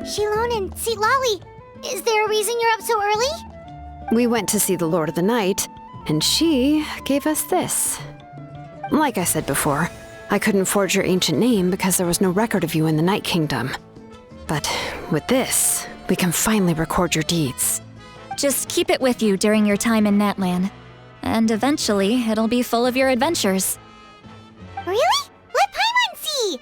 Shilon and Lolly, is there a reason you're up so early? We went to see the Lord of the Night, and she gave us this. Like I said before, I couldn't forge your ancient name because there was no record of you in the Night Kingdom. But with this, we can finally record your deeds. Just keep it with you during your time in Natlan. And eventually, it'll be full of your adventures. Really? Let Paimon see!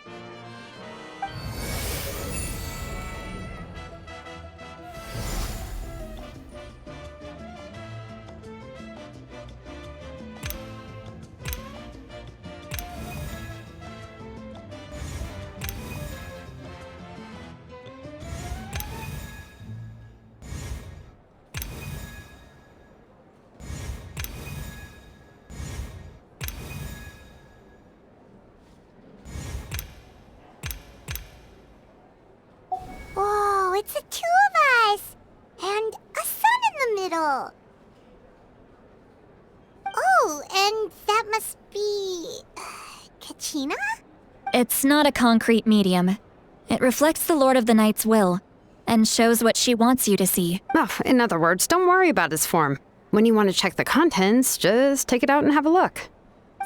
Whoa, it's the two of us! And a sun in the middle! Oh, and that must be... Kachina? It's not a concrete medium. It reflects the Lord of the Night's will, and shows what she wants you to see. Oh, in other words, don't worry about his form. When you want to check the contents, just take it out and have a look.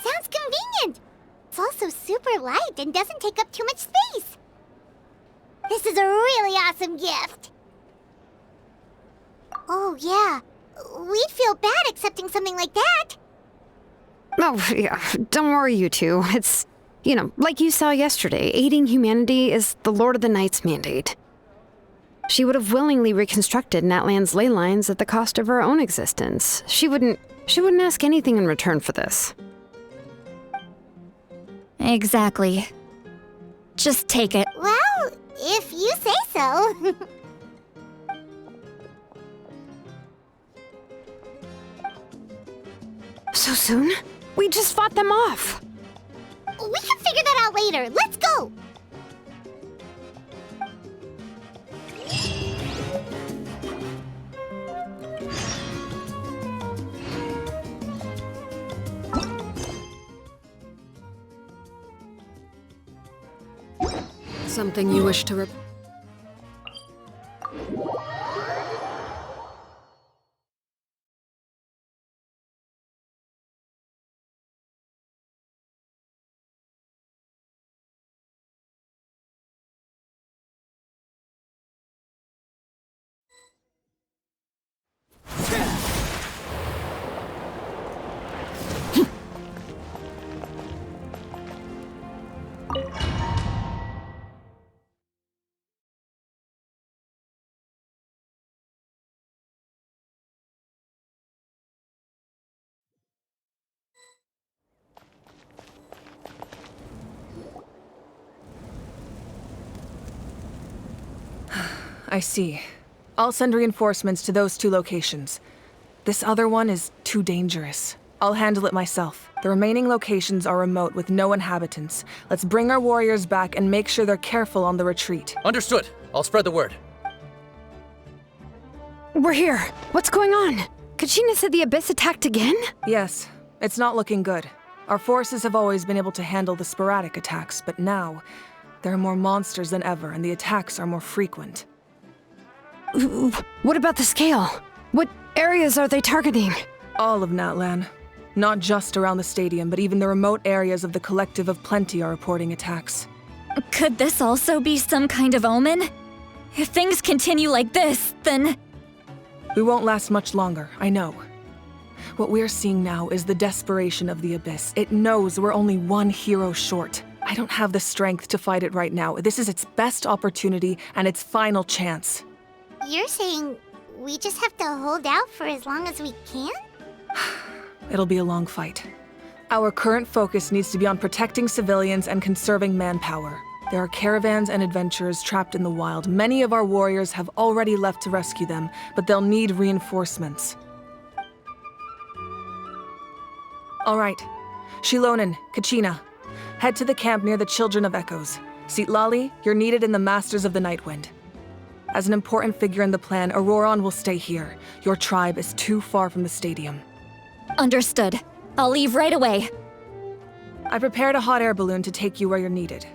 Sounds convenient! It's also super light and doesn't take up too much space. This is a really awesome gift. Oh, yeah. We'd feel bad accepting something like that. Oh, yeah, don't worry, you two. It's, like you saw yesterday, aiding humanity is the Lord of the Night's mandate. She would have willingly reconstructed Natlan's ley lines at the cost of her own existence. She wouldn't ask anything in return for this. Exactly. Just take it. Well, if you say so. So soon? We just fought them off. We can figure that out later. Let's go! Something you wish to I see. I'll send reinforcements to those 2 locations. This other one is too dangerous. I'll handle it myself. The remaining locations are remote with no inhabitants. Let's bring our warriors back and make sure they're careful on the retreat. Understood. I'll spread the word. We're here. What's going on? Kachina said the Abyss attacked again? Yes, it's not looking good. Our forces have always been able to handle the sporadic attacks, but now, there are more monsters than ever and the attacks are more frequent. What about the scale? What areas are they targeting? All of Natlan. Not just around the stadium, but even the remote areas of the Collective of Plenty are reporting attacks. Could this also be some kind of omen? If things continue like this, then... We won't last much longer, I know. What we're seeing now is the desperation of the Abyss. It knows we're only one hero short. I don't have the strength to fight it right now. This is its best opportunity and its final chance. You're saying we just have to hold out for as long as we can? It'll be a long fight. Our current focus needs to be on protecting civilians and conserving manpower. There are caravans and adventurers trapped in the wild. Many of our warriors have already left to rescue them, but they'll need reinforcements. All right. Shilonen, Kachina, head to the camp near the Children of Echoes. Lolly, you're needed in the Masters of the Nightwind. As an important figure in the plan, Auroron will stay here. Your tribe is too far from the stadium. Understood. I'll leave right away. I prepared a hot air balloon to take you where you're needed.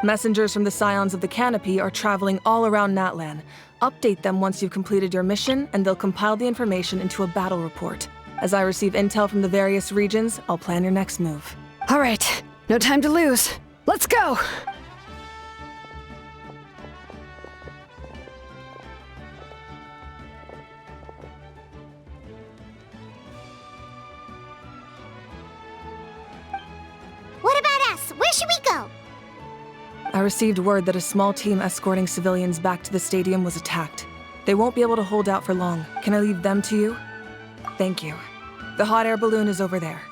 Messengers from the Scions of the Canopy are traveling all around Natlan. Update them once you've completed your mission, and they'll compile the information into a battle report. As I receive intel from the various regions, I'll plan your next move. All right, no time to lose. Let's go! What about us? Where should we go? I received word that a small team escorting civilians back to the stadium was attacked. They won't be able to hold out for long. Can I leave them to you? Thank you. The hot air balloon is over there.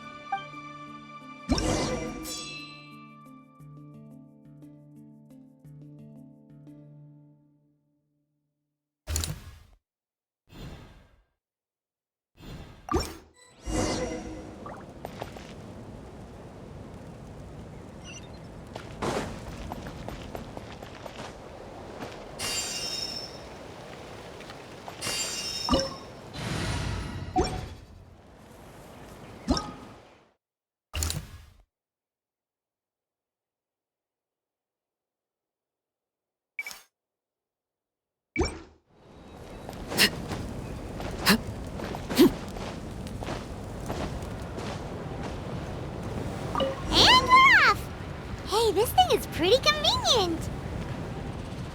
This thing is pretty convenient.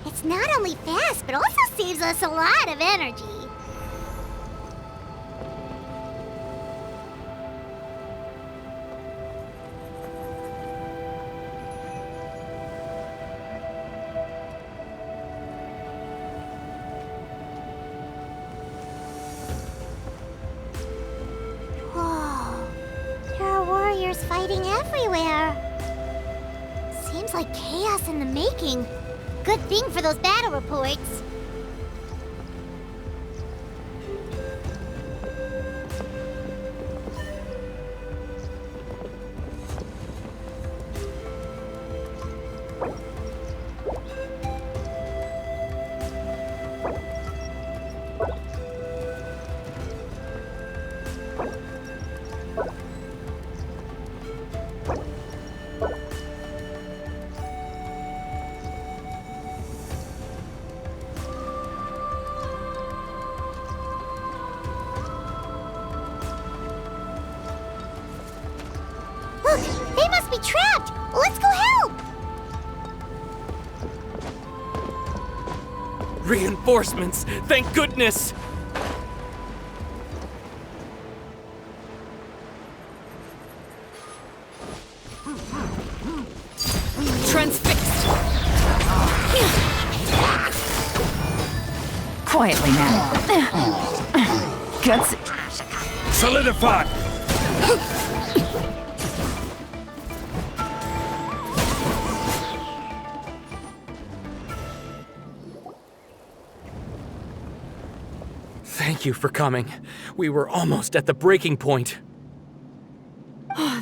It's not only fast, but also saves us a lot of energy. Whoa, there are warriors fighting everywhere. Seems like chaos in the making. Good thing for those battle reports. Look, they must be trapped. Let's go help. Reinforcements! Thank goodness! Transfixed! Quietly now. Guts. Solidified! Thank you for coming. We were almost at the breaking point.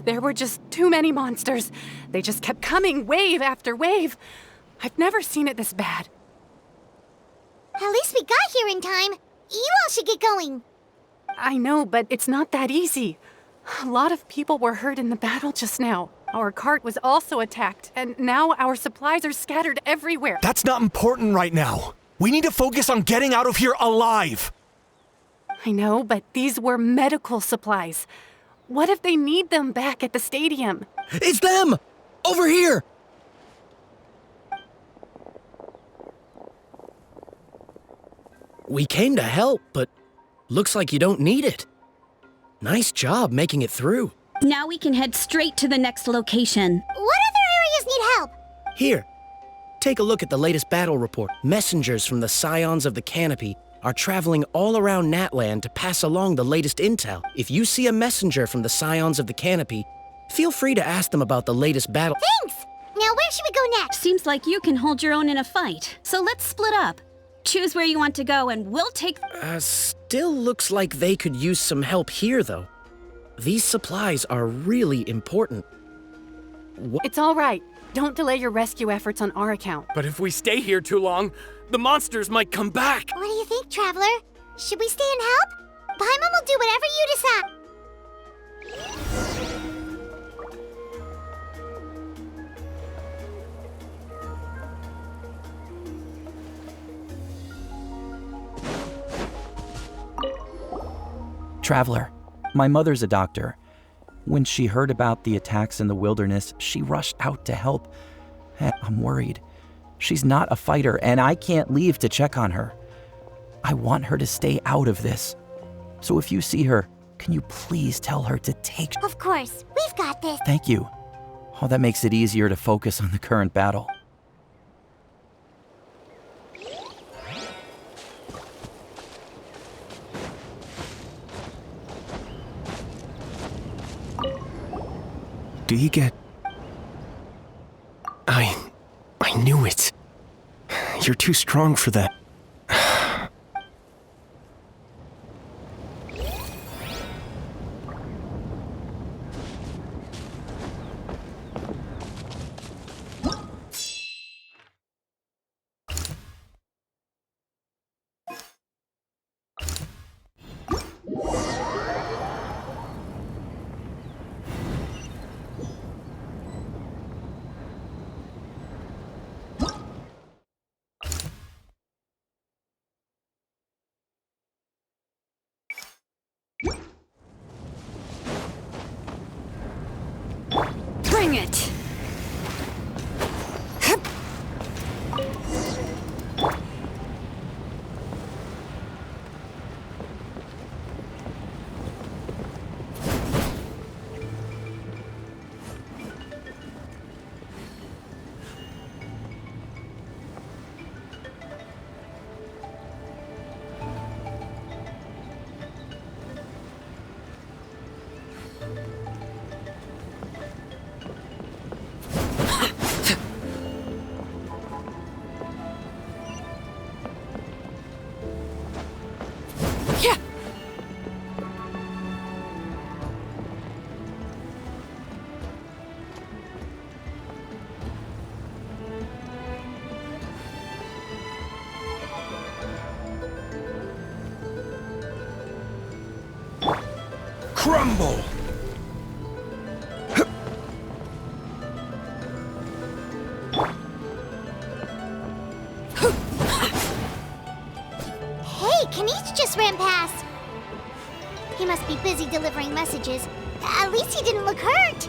There were just too many monsters. They just kept coming, wave after wave. I've never seen it this bad. At least we got here in time. You all should get going. I know, but it's not that easy. A lot of people were hurt in the battle just now. Our cart was also attacked, and now our supplies are scattered everywhere. That's not important right now. We need to focus on getting out of here alive. I know, but these were medical supplies. What if they need them back at the stadium? It's them! Over here! We came to help, but looks like you don't need it. Nice job making it through. Now we can head straight to the next location. What other areas need help? Here, take a look at the latest battle report. Messengers from the Scions of the Canopy are traveling all around Natlan to pass along the latest intel. If you see a messenger from the Scions of the Canopy, feel free to ask them about the latest battle. Thanks! Now where should we go next? Seems like you can hold your own in a fight. So let's split up. Choose where you want to go and we'll take... Still looks like they could use some help here, though. These supplies are really important. It's all right. Don't delay your rescue efforts on our account. But if we stay here too long, the monsters might come back. What do you think, Traveler? Should we stay and help? Paimon will do whatever you decide. Traveler, my mother's a doctor. When she heard about the attacks in the wilderness, she rushed out to help. I'm worried. She's not a fighter, and I can't leave to check on her. I want her to stay out of this. So if you see her, can you please tell her to take... Of course, we've got this. Thank you. Oh, that makes it easier to focus on the current battle. Do you get... I knew it. You're too strong for that. Bring it! Crumble! Hey, Kanish just ran past. He must be busy delivering messages. At least he didn't look hurt.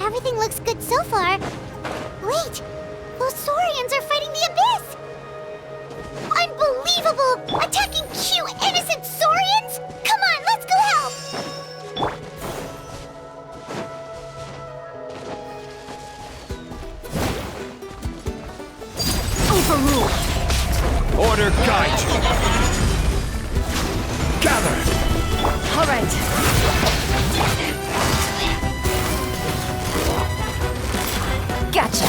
Everything looks good so far. Wait, those Saurians are fighting the Abyss! Unbelievable! Attacking cute, innocent Saurians? Come on, let's go help! Overruled! Order guide you! Gather! All right. Gotcha.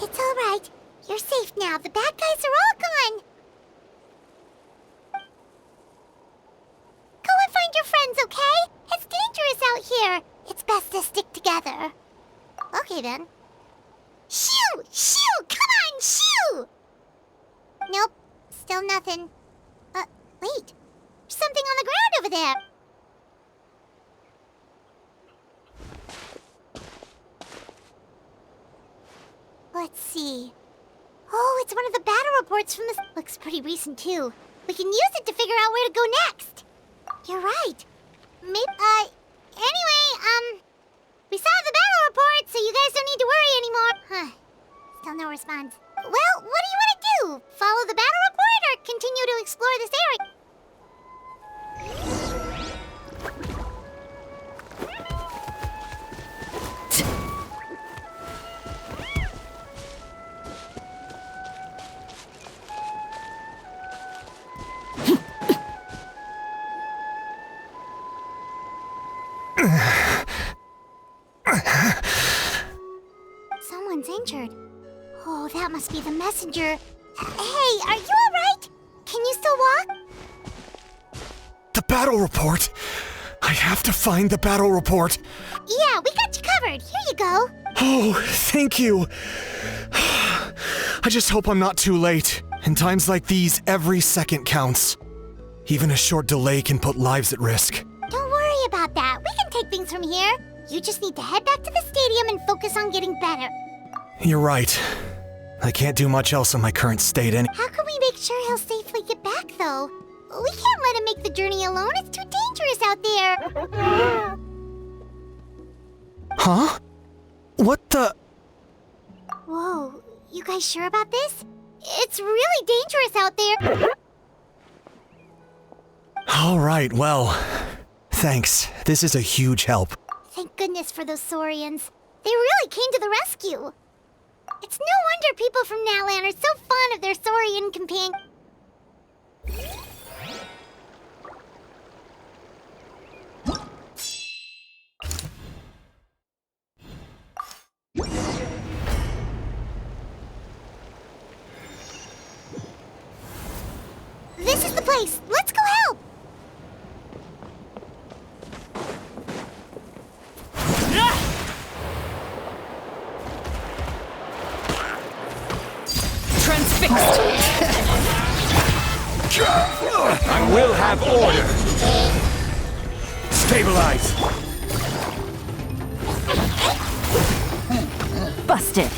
It's all right. You're safe now. The bad guys are all gone. Go and find your friends, okay? It's dangerous out here. It's best to stick together. Okay, then. Shoo! Shoo! Come on, shoo! Nope. Still nothing. Wait. There's something on the ground over there. Let's see. Oh, it's one of the battle reports from this. Looks pretty recent, too. We can use it to figure out where to go next. You're right. Maybe, anyway, we saw the battle report, so you guys don't need to worry anymore. Huh. Still no response. Well, what do you want to do? Follow the battle report or continue to explore this area? captured. Oh, that must be the messenger. Hey, are you alright? Can you still walk? The battle report! I have to find the battle report. Yeah, we got you covered. Here you go. Oh, thank you. I just hope I'm not too late. In times like these, every second counts. Even a short delay can put lives at risk. Don't worry about that. We can take things from here. You just need to head back to the stadium and focus on getting better. You're right. I can't do much else in my current state How can we make sure he'll safely get back, though? We can't let him make the journey alone. It's too dangerous out there. Huh? What the? Whoa, you guys sure about this? It's really dangerous out there. All right, well, thanks. This is a huge help. Thank goodness for those Saurians. They really came to the rescue. It's no wonder people from Natlan are so fond of their Saurian companion. This is the place. Let's go help. Transfixed. I will have order. Stabilize. Busted.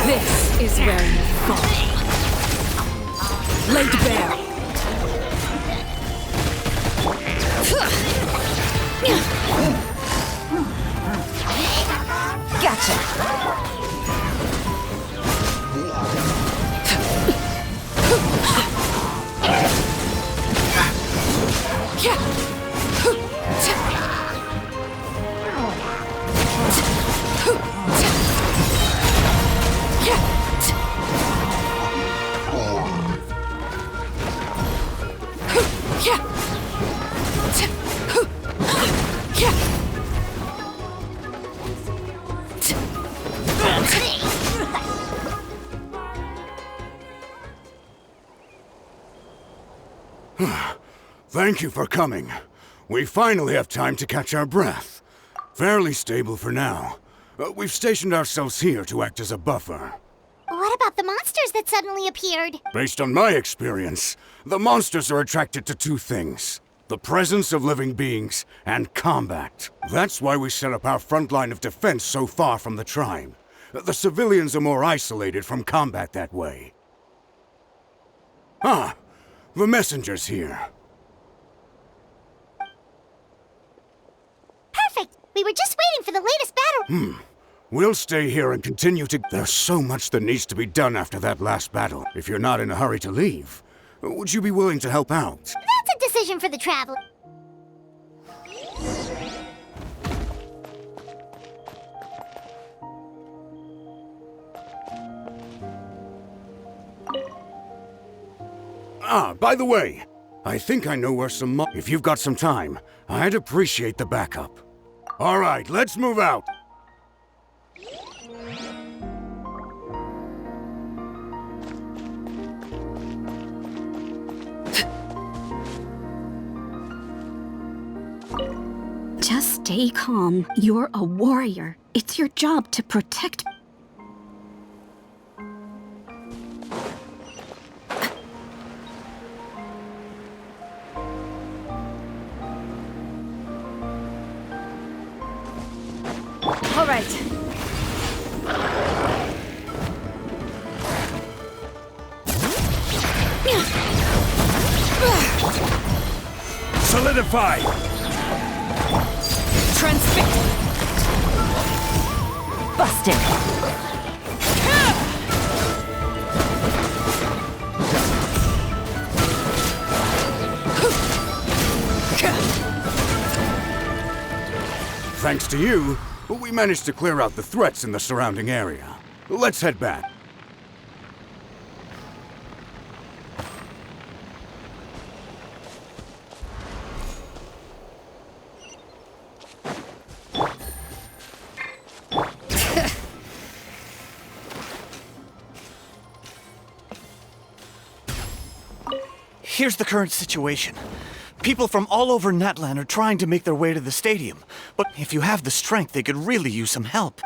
This is where you fall. Laid bare. Gotcha. Thank you for coming. We finally have time to catch our breath. Fairly stable for now. We've stationed ourselves here to act as a buffer. What about the monsters that suddenly appeared? Based on my experience, the monsters are attracted to two things: the presence of living beings and combat. That's why we set up our front line of defense so far from the tribe. The civilians are more isolated from combat that way. Ah, the messenger's here. Perfect! We were just waiting for the latest battle. We'll stay here and continue to... There's so much that needs to be done after that last battle. If you're not in a hurry to leave, would you be willing to help out? That's a decision for the traveler. Ah, by the way, I think I know where some If you've got some time, I'd appreciate the backup. All right, let's move out. Just stay calm. You're a warrior. It's your job to protect. All right. Solidify! Transfixed. Busted. Thanks to you, we managed to clear out the threats in the surrounding area. Let's head back. Here's the current situation. People from all over Natlan are trying to make their way to the stadium, but if you have the strength, they could really use some help.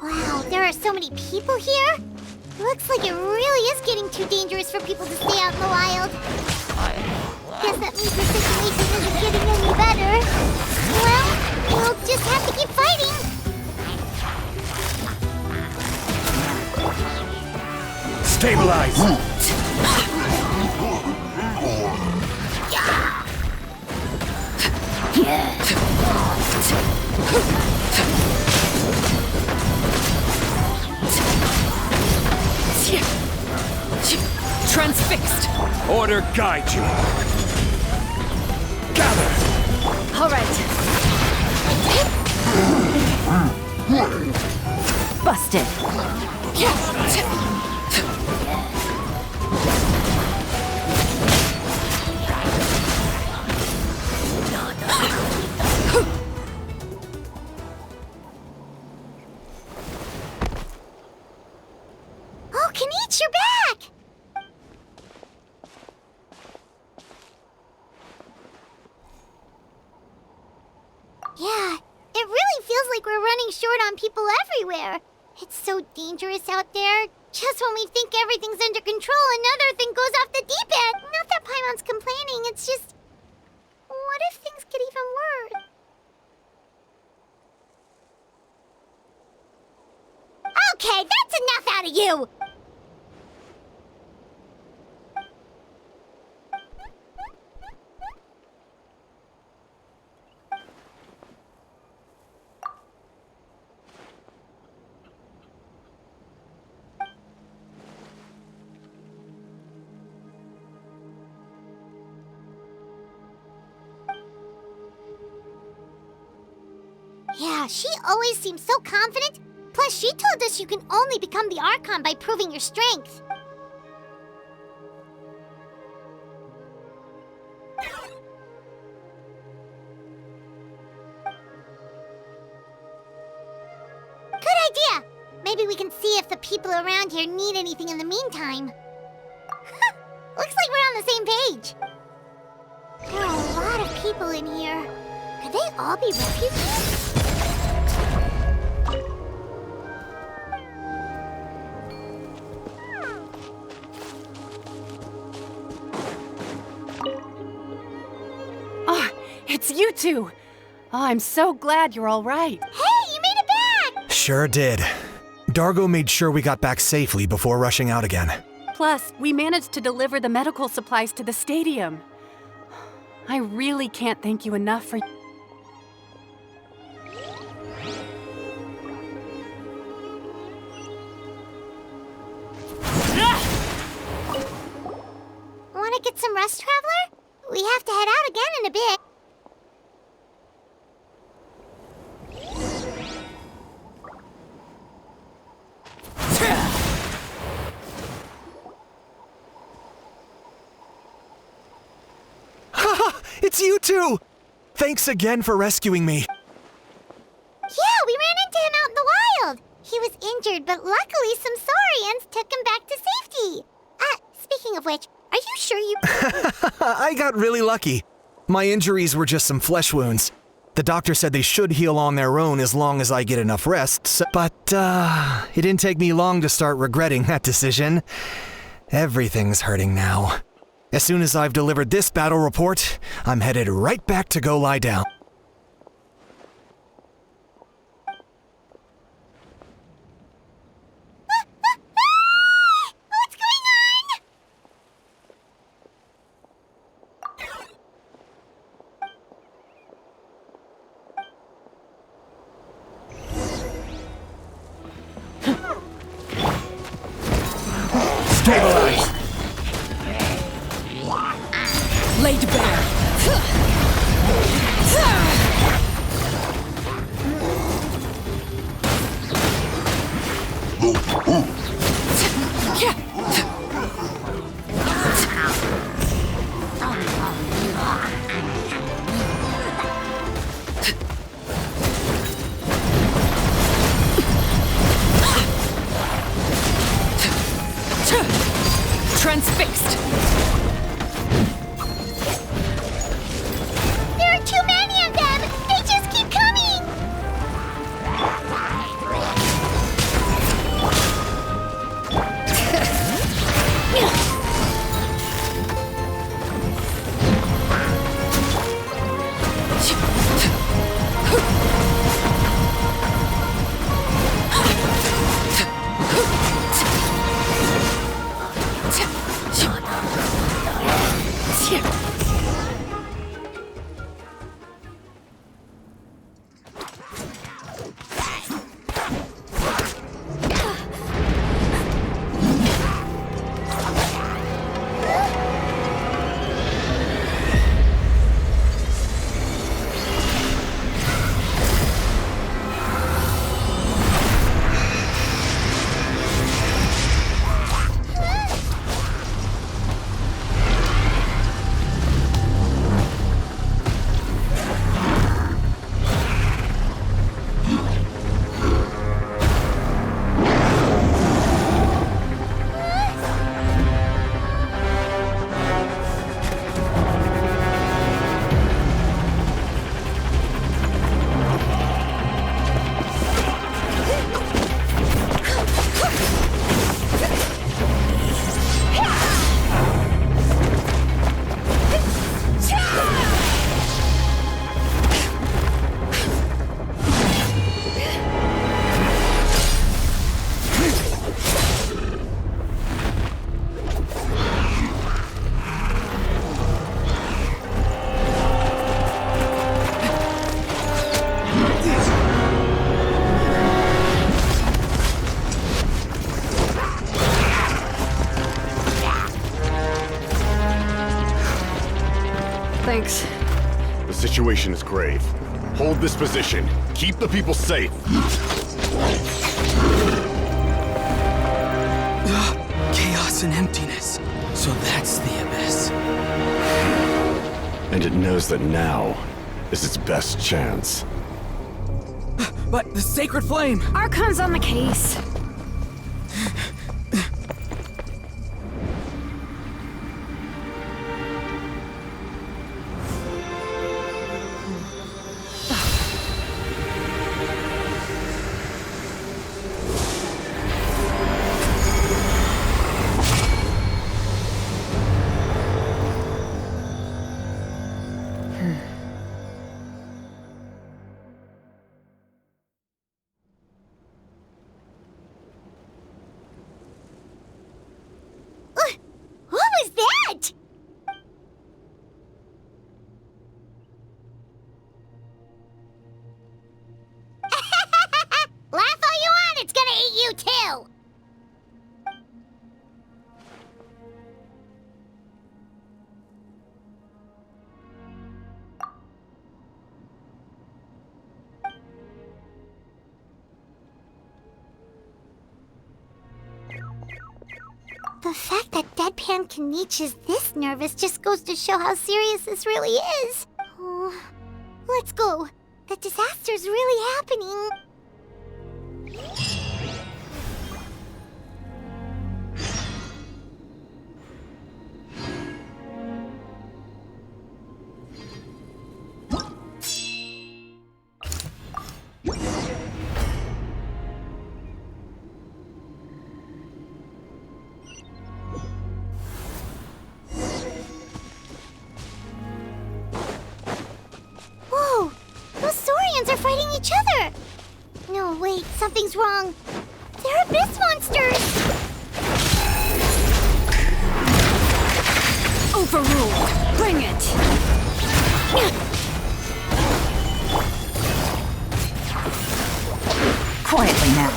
Wow, there are so many people here? Looks like it really is getting too dangerous for people to stay out in the wild. Guess that means the situation isn't getting any better. Well, we'll just have to keep fighting. Stabilize! Transfixed! Order guide you. Gather! All right. Busted. Oh, Kanich, you're back! Yeah, it really feels like we're running short on people everywhere. It's so dangerous out there. Just when we think everything's under control, another thing goes off the deep end. Not that Paimon's complaining, it's just... What if things get even worse? Okay, that's enough out of you! Yeah, she always seems so confident. Plus, she told us you can only become the Archon by proving your strength. Good idea! Maybe we can see if the people around here need anything in the meantime. Looks like we're on the same page. There are a lot of people in here. Could they all be refugees? Oh, it's you two! Oh, I'm so glad you're all right. Hey, you made it back! Sure did. Dargo made sure we got back safely before rushing out again. Plus, we managed to deliver the medical supplies to the stadium. I really can't thank you enough for... Want to get some rest, Traveler? We have to head out again in a bit. It's you two! Thanks again for rescuing me. Yeah, we ran into him out in the wild. He was injured, but luckily some saurians took him back to safety. Speaking of which, are you sure you... I got really lucky. My injuries were just some flesh wounds. The doctor said they should heal on their own as long as I get enough rest, but it didn't take me long to start regretting that decision. Everything's hurting now. As soon as I've delivered this battle report, I'm headed right back to go lie down. What's going on? Stabilize! Thanks. The situation is grave. Hold this position. Keep the people safe. Chaos and emptiness. So that's the abyss. And it knows that now is its best chance. But the sacred flame! Archon's on the case. What was that? Laugh all you want, it's gonna eat you too! The fact that Deadpan Kanich is this nervous just goes to show how serious this really is. Oh, let's go. The disaster's really happening. Whoa! Those Saurians are fighting each other! No, wait, something's wrong. They're abyss monsters! Overruled. Bring it. Quietly now.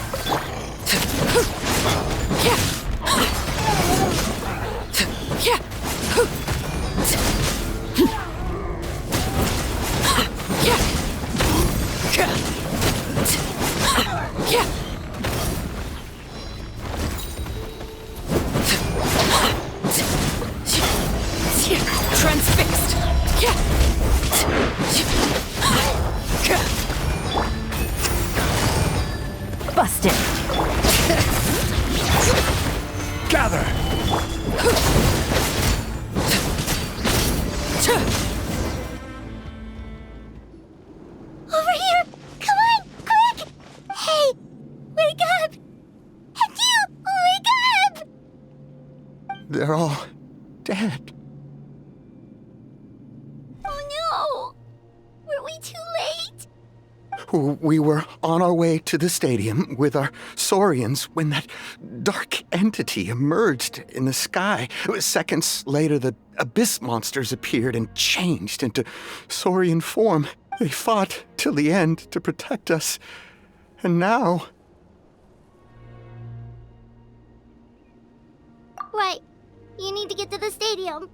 Transfixed! Busted. Gather! Over here! Come on, quick! Hey, wake up! And you, wake up! They're all dead. Oh no! We're we too late? We were on our way to the stadium with our saurians when that dark entity emerged in the sky. Seconds later, the abyss monsters appeared and changed into saurian form. They fought till the end to protect us. And now... Right. You need to get to the stadium.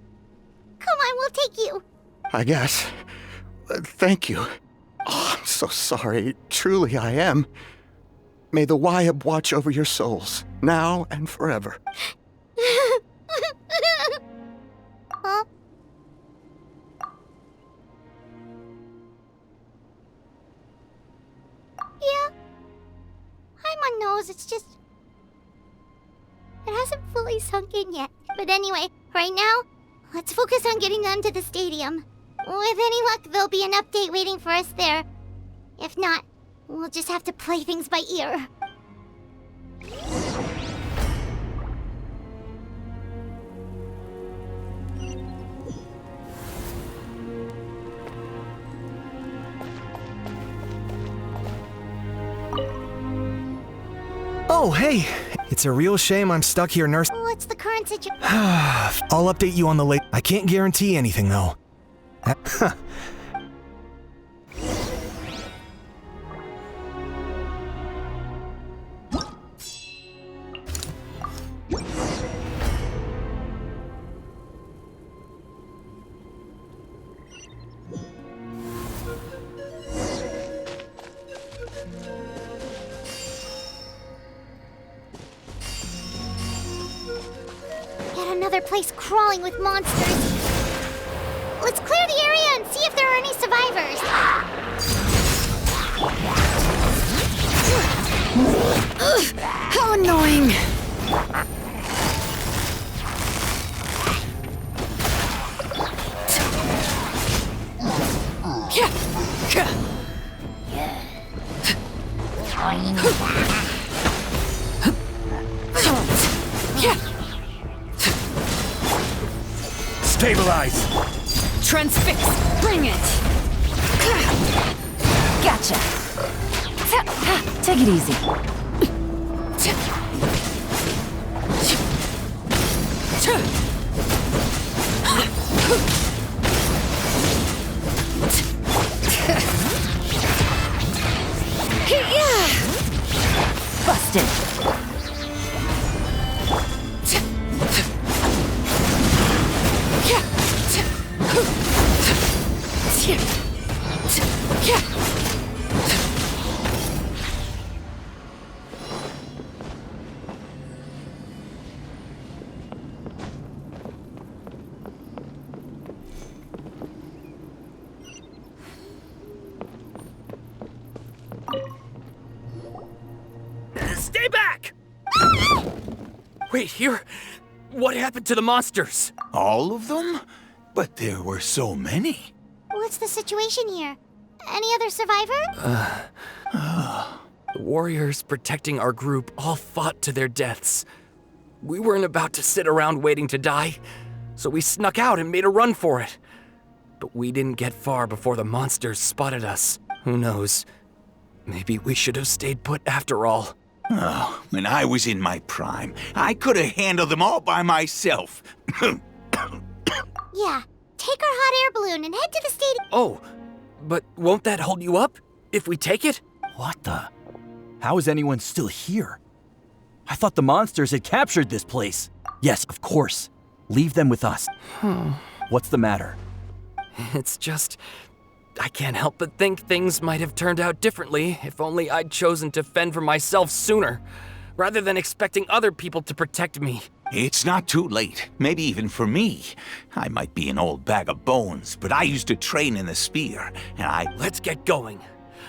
Come on, we'll take you. I guess. Thank you. Oh, I'm so sorry. Truly I am. May the Wyab watch over your souls, now and forever. Huh? Yeah. Paimon knows, it's just... It hasn't fully sunk in yet. But anyway, right now, let's focus on getting on to the stadium. With any luck, there'll be an update waiting for us there. If not, we'll just have to play things by ear. Oh, hey! It's a real shame I'm stuck here nursing. What's the current situation? I'll update you on the late. I can't guarantee anything, though. Yet another place crawling with monsters. Let's clear the area and see if there are any survivors. Ugh, how annoying! Stabilize! Transfix! Bring it! Gotcha! Take it easy. Busted! Stay back! Wait, here? What happened to the monsters? All of them? But there were so many. What's the situation here? Any other survivor? The warriors protecting our group all fought to their deaths. We weren't about to sit around waiting to die, so we snuck out and made a run for it. But we didn't get far before the monsters spotted us. Who knows? Maybe we should have stayed put after all. Oh, when I was in my prime, I could have handled them all by myself. Yeah, take our hot air balloon and head to the stadium. Oh, but won't that hold you up if we take it? What the? How is anyone still here? I thought the monsters had captured this place. Yes, of course. Leave them with us. What's the matter? It's just... I can't help but think things might have turned out differently if only I'd chosen to fend for myself sooner, rather than expecting other people to protect me. It's not too late, maybe even for me. I might be an old bag of bones, but I used to train in the spear, and Let's get going.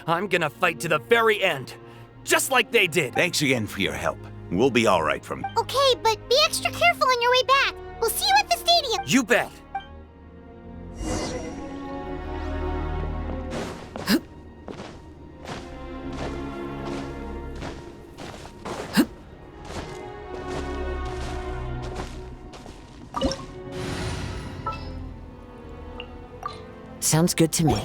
I'm gonna fight to the very end, just like they did. Thanks again for your help. We'll be all right from... Okay, but be extra careful on your way back. We'll see you at the stadium. You bet. Sounds good to me.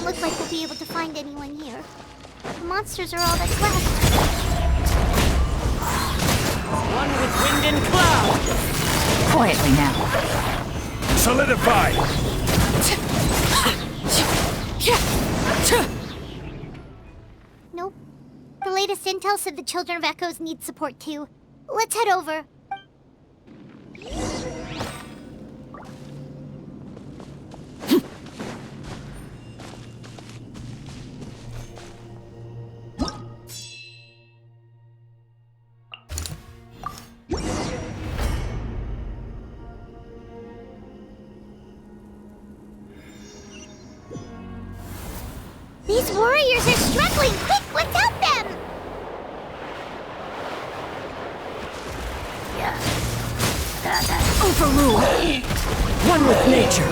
Doesn't look like we'll be able to find anyone here. The monsters are all that's left. One with wind and cloud! Quietly now. Solidify! Nope. The latest intel said the Children of Echoes need support too. Let's head over. These warriors are struggling! Quick, let's help them! Overrule! One with nature!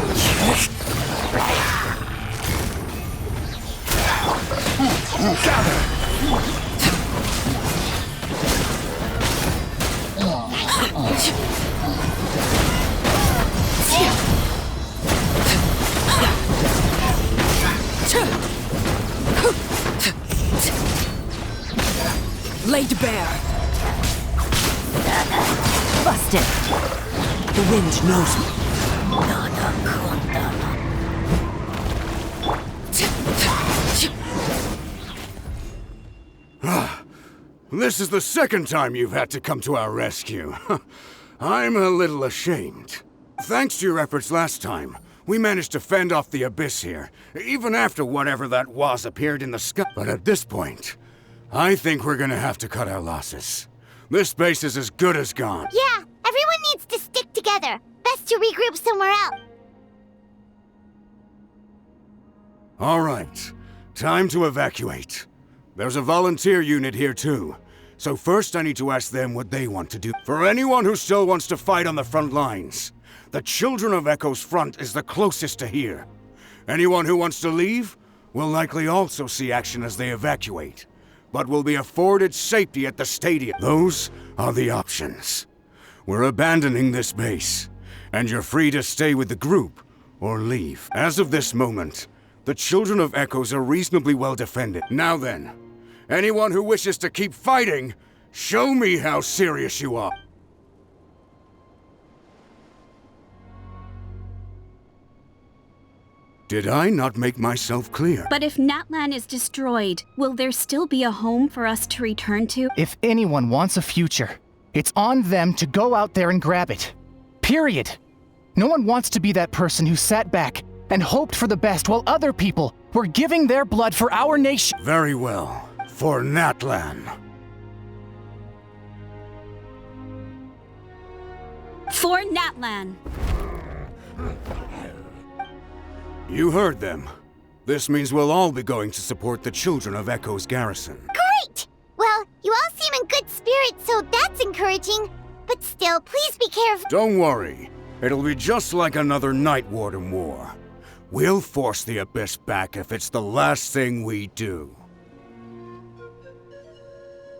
Laid bare. Busted! The wind knows me. This is the second time you've had to come to our rescue. I'm a little ashamed. Thanks to your efforts last time, we managed to fend off the abyss here, even after whatever that was appeared in the sky. But at this point, I think we're gonna have to cut our losses. This base is as good as gone. Yeah, everyone needs to stick together. Best to regroup somewhere else. All right, time to evacuate. There's a volunteer unit here too. So first I need to ask them what they want to do. For anyone who still wants to fight on the front lines, the Children of Echo's front is the closest to here. Anyone who wants to leave will likely also see action as they evacuate, but will be afforded safety at the stadium. Those are the options. We're abandoning this base, and you're free to stay with the group or leave. As of this moment, the Children of Echoes are reasonably well defended. Now then, anyone who wishes to keep fighting, show me how serious you are. Did I not make myself clear? But if Natlan is destroyed, will there still be a home for us to return to? If anyone wants a future, it's on them to go out there and grab it. Period. No one wants to be that person who sat back and hoped for the best while other people were giving their blood for our nation. Very well. For Natlan. For Natlan. You heard them. This means we'll all be going to support the Children of Echo's garrison. Great! Well, you all seem in good spirits, so that's encouraging. But still, please be careful. Don't worry. It'll be just like another Night Warden war. We'll force the Abyss back if it's the last thing we do.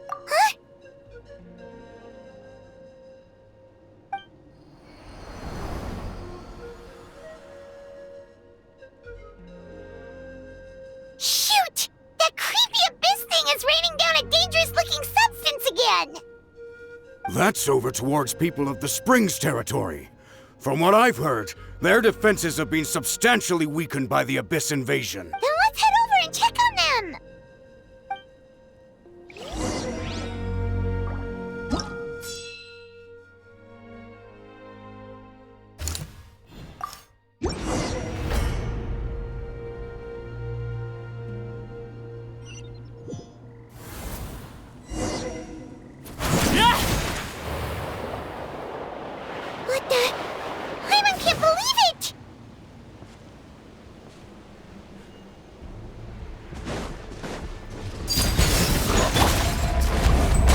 Huh? Shoot! That creepy abyss thing is raining down a dangerous-looking substance again! That's over towards people of the Springs territory. From what I've heard, their defenses have been substantially weakened by the Abyss invasion. Then let's head over and check on them! What the? Paimon can't believe it!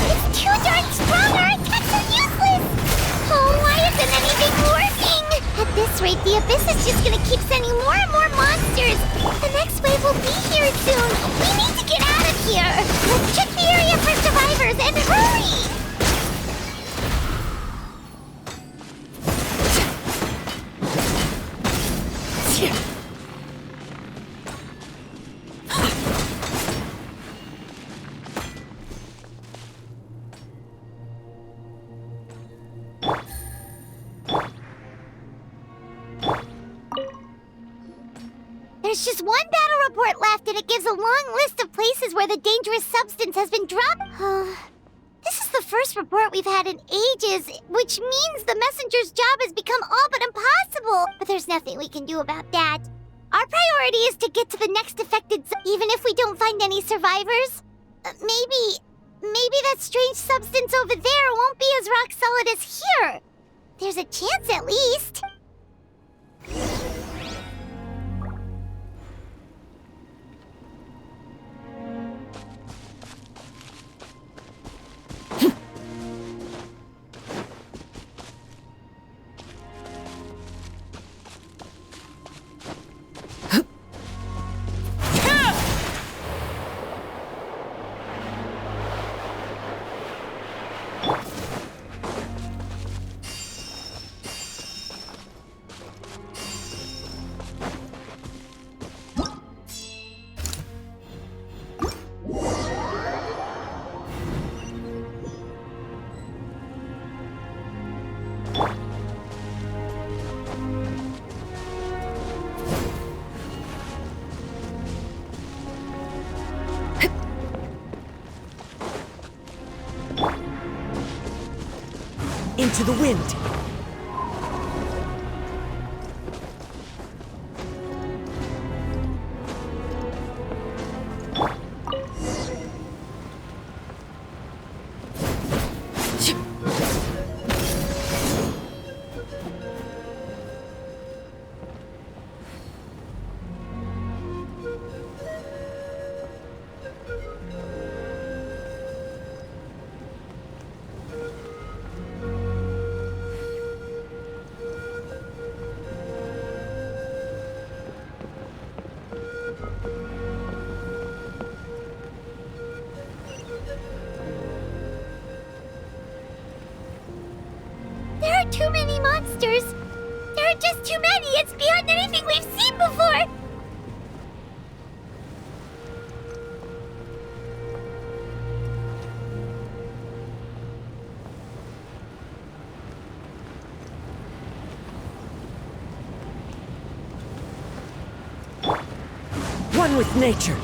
It's too darn strong! Our attacks are useless! Oh, why isn't anything working? At this rate, the Abyss is just gonna keep sending more and more monsters! The next wave will be here soon! We need to get out of here! Let's check the area for survivors and hurry! There's just one battle report left, and it gives a long list of places where the dangerous substance has been dropped. This is the first report we've had in ages, which means the messenger's job has become all but impossible. But there's nothing we can do about that. Our priority is to get to the next affected zone, even if we don't find any survivors. Maybe that strange substance over there won't be as rock solid as here. There's a chance at least. Into the wind. There are too many monsters. There are just too many. It's beyond anything we've seen before. One with nature.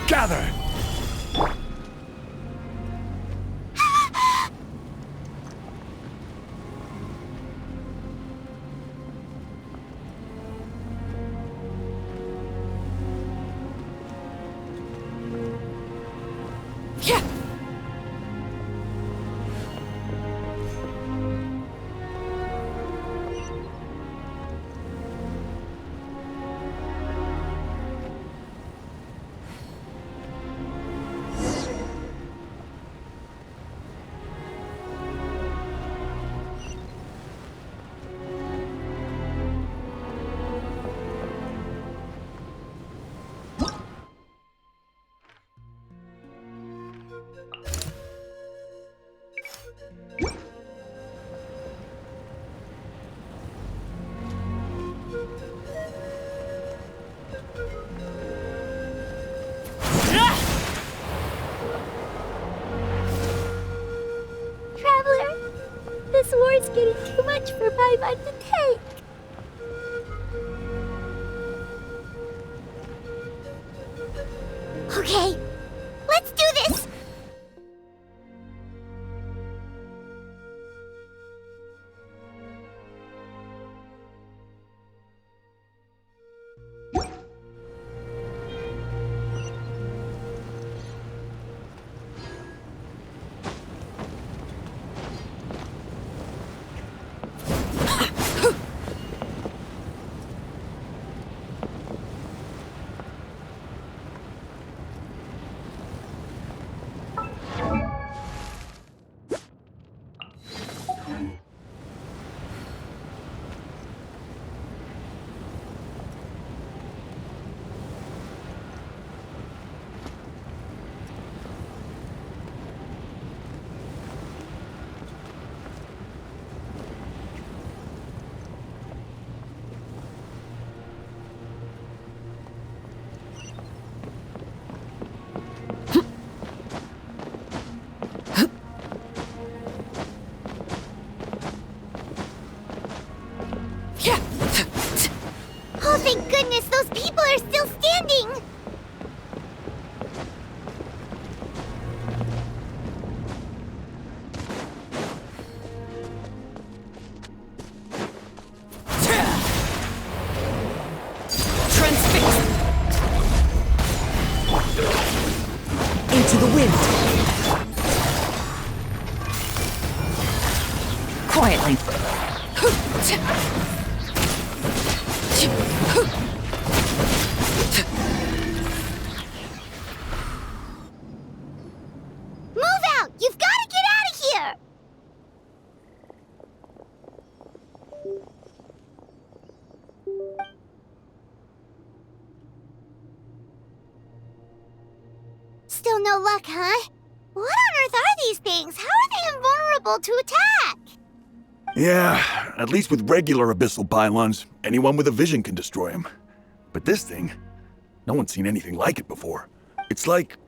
Gather! getting too much for paimon to take. Okay, let's do this! Oh, thank goodness, those people are still standing! Transfix! Into the wind! Quietly. Move out! You've got to get out of here! Still no luck, huh? What on earth are these things? How are they invulnerable to attack? Yeah, at least with regular abyssal pylons, anyone with a vision can destroy them. But this thing, no one's seen anything like it before. It's like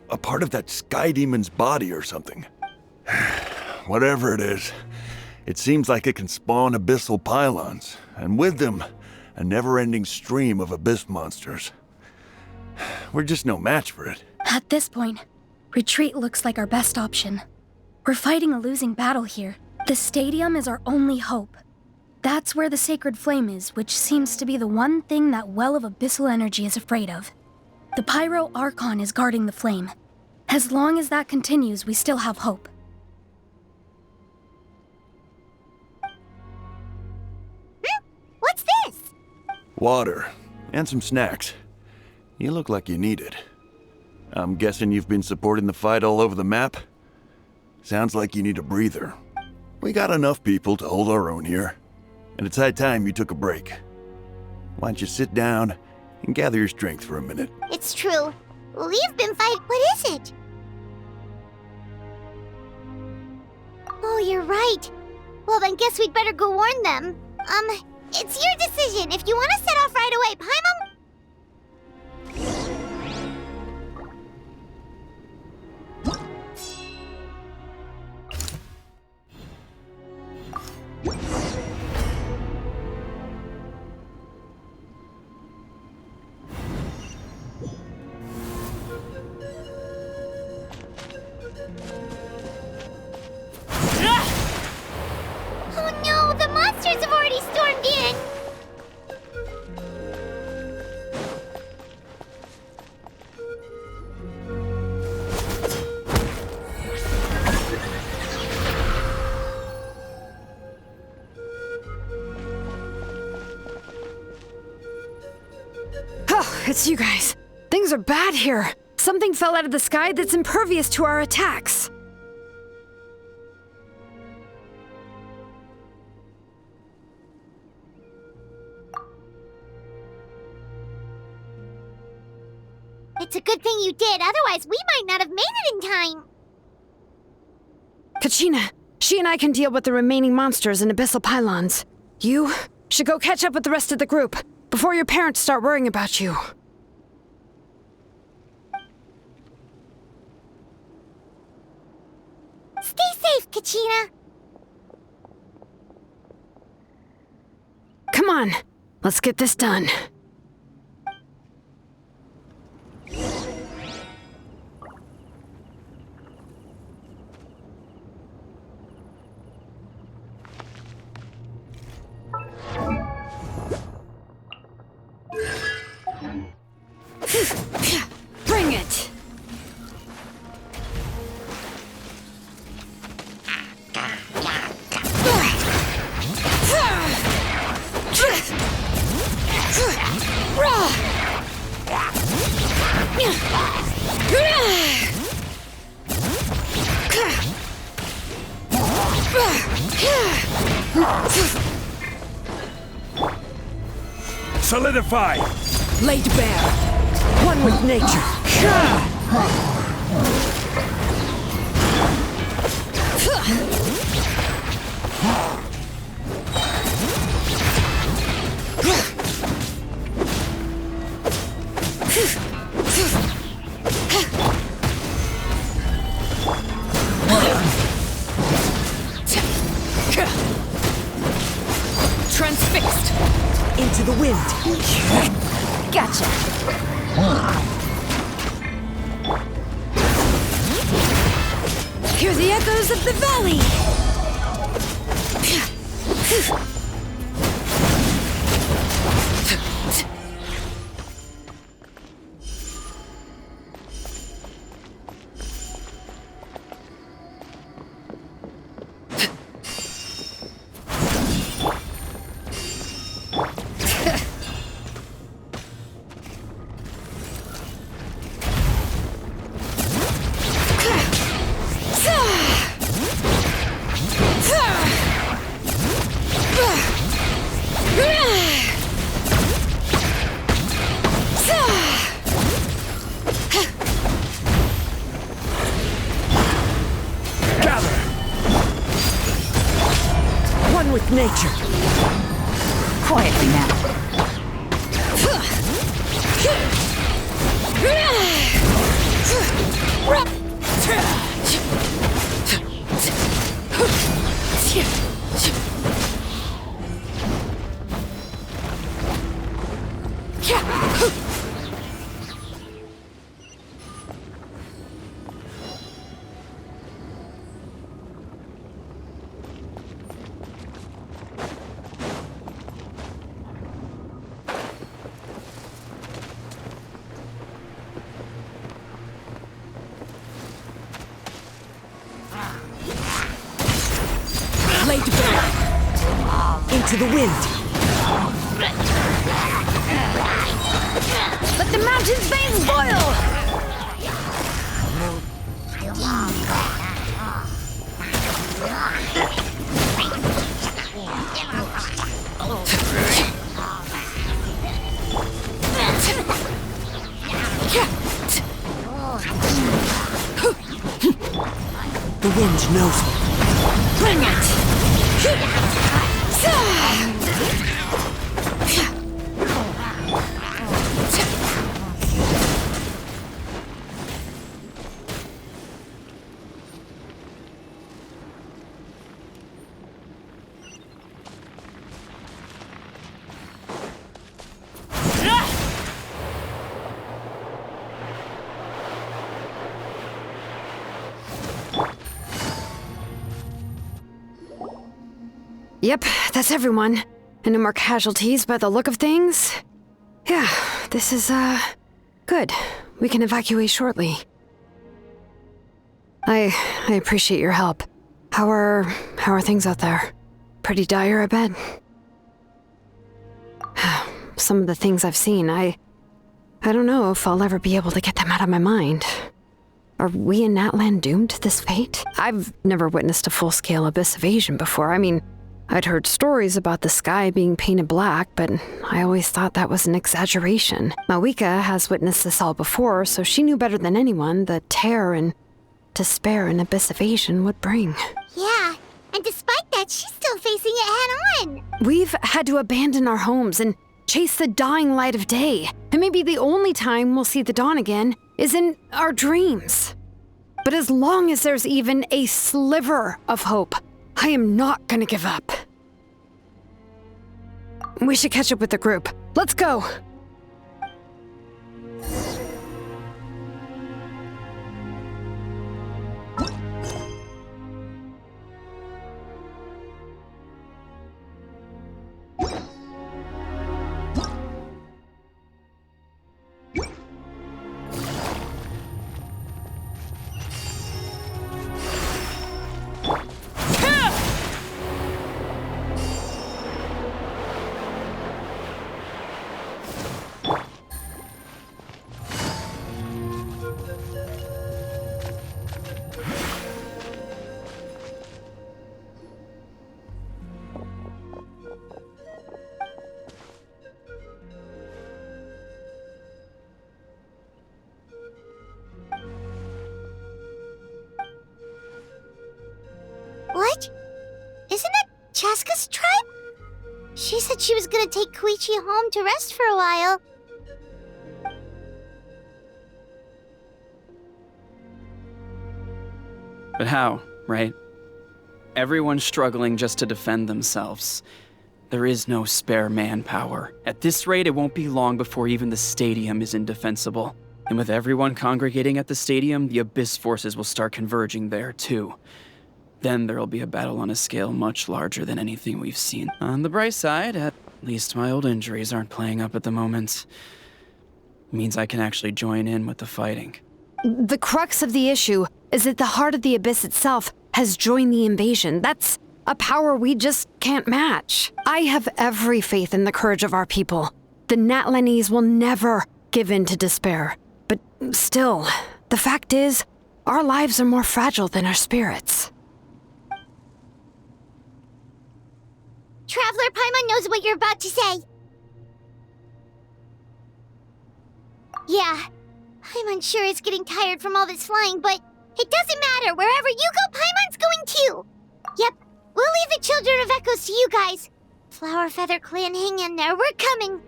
a part of that sky demon's body or something. Whatever it is, it seems like it can spawn abyssal pylons, and with them, a never-ending stream of abyss monsters. We're just no match for it. At this point, retreat looks like our best option. We're fighting a losing battle here. The stadium is our only hope. That's where the sacred flame is, which seems to be the one thing that well of abyssal energy is afraid of. The Pyro Archon is guarding the flame. As long as that continues, we still have hope. What's this? Water, and some snacks. You look like you need it. I'm guessing you've been supporting the fight all over the map? Sounds like you need a breather. We got enough people to hold our own here, and it's high time you took a break. Why don't you sit down and gather your strength for a minute? It's true. We've been fighting. What is it? Oh, you're right. Well, then guess we'd better go warn them. It's your decision. If you want to set off right away, paimon... Oh no, the monsters have already stormed in! Oh, it's you guys. Things are bad here. Something fell out of the sky that's impervious to our attacks. It's a good thing you did, otherwise we might not have made it in time. Kachina, she and I can deal with the remaining monsters and abyssal pylons. You should go catch up with the rest of the group before your parents start worrying about you. Stay safe, Kachina. Come on, let's get this done. Bring it! Solidify! Laid bare. One with nature. Transfixed. Into the wind. Gotcha. Hear the echoes of the valley! One with nature. Quietly now. Laid bare. Into the wind. Let the mountain's veins boil! The wind knows me. Bring it! Yep, that's everyone. And no more casualties by the look of things. Yeah, this is, good. We can evacuate shortly. I appreciate your help. How are things out there? Pretty dire, I bet. Some of the things I've seen, I don't know if I'll ever be able to get them out of my mind. Are we in Natlan doomed to this fate? I've never witnessed a full-scale abyss invasion before. I mean, I'd heard stories about the sky being painted black, but I always thought that was an exaggeration. Mawika has witnessed this all before, so she knew better than anyone the terror and despair an abyss invasion would bring. Yeah, and despite that, she's still facing it head-on. We've had to abandon our homes and chase the dying light of day, and maybe the only time we'll see the dawn again is in our dreams. But as long as there's even a sliver of hope, I am not gonna give up. We should catch up with the group. Let's go! What? Isn't that Chaska's tribe? She said she was gonna take Koichi home to rest for a while. But how, right? Everyone's struggling just to defend themselves. There is no spare manpower. At this rate, it won't be long before even the stadium is indefensible. And with everyone congregating at the stadium, the Abyss forces will start converging there, too. Then there'll be a battle on a scale much larger than anything we've seen. On the bright side, at least my old injuries aren't playing up at the moment. Means I can actually join in with the fighting. The crux of the issue is that the heart of the Abyss itself has joined the invasion. That's a power we just can't match. I have every faith in the courage of our people. The Natlanese will never give in to despair. But still, the fact is, our lives are more fragile than our spirits. Traveler Paimon knows what you're about to say. Yeah, Paimon sure is getting tired from all this flying, but it doesn't matter. Wherever you go, Paimon's going too. Yep, we'll leave the Children of Echoes to you guys. Flower Feather Clan, hang in there. We're coming.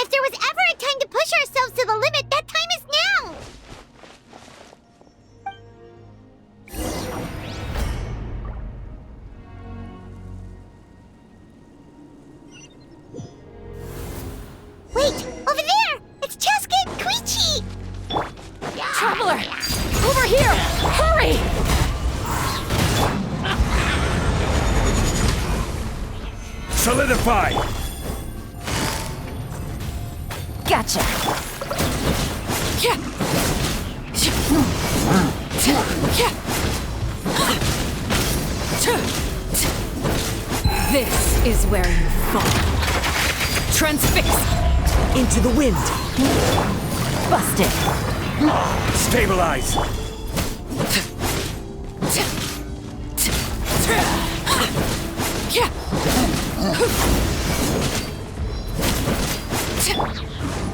If there was ever a time to push ourselves to the limit, that time is now. Wait! Over there! It's Chaska and Koichi! Traveler! Over here! Hurry! Solidify! Gotcha! This is where you fall. Transfix! Into the wind! Busted! Stabilize!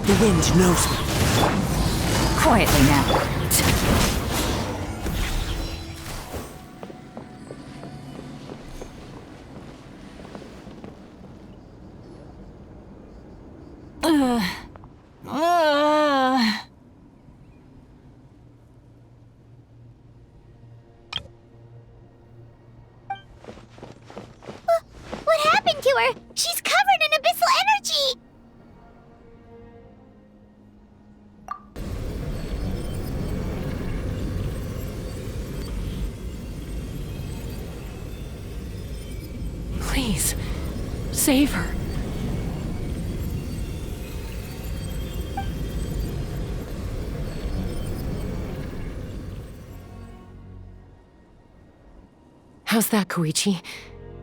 The wind knows me. Quietly now. What happened to her? She's covered in abyssal energy! Please, save her. How's that, Koichi?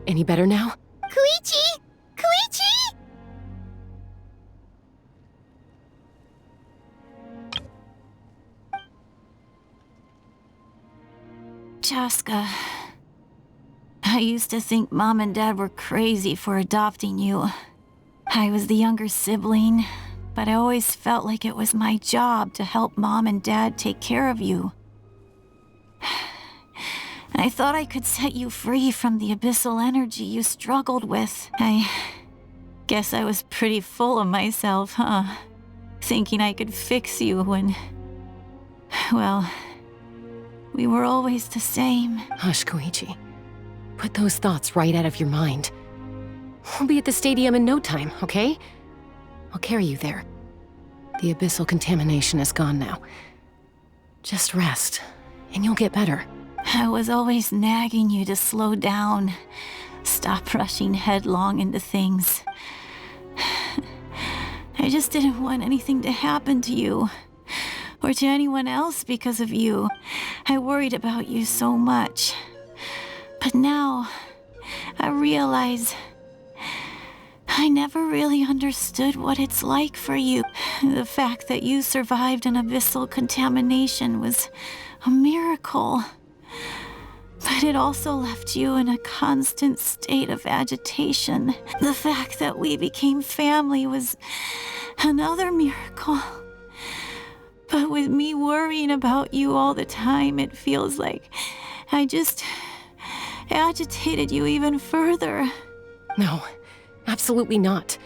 Any better now? Koichi! Koichi! Chaska, I used to think Mom and Dad were crazy for adopting you. I was the younger sibling, but I always felt like it was my job to help Mom and Dad take care of you. I thought I could set you free from the abyssal energy you struggled with. I guess I was pretty full of myself, huh? Thinking I could fix you when... well, we were always the same. Hush, Koichi. Put those thoughts right out of your mind. We'll be at the stadium in no time, okay? I'll carry you there. The abyssal contamination is gone now. Just rest, and you'll get better. I was always nagging you to slow down. Stop rushing headlong into things. I just didn't want anything to happen to you. Or to anyone else because of you. I worried about you so much. But now, I realize I never really understood what it's like for you. The fact that you survived an abyssal contamination was a miracle. But it also left you in a constant state of agitation. The fact that we became family was another miracle. But with me worrying about you all the time, it feels like I just agitated you even further. No, absolutely not.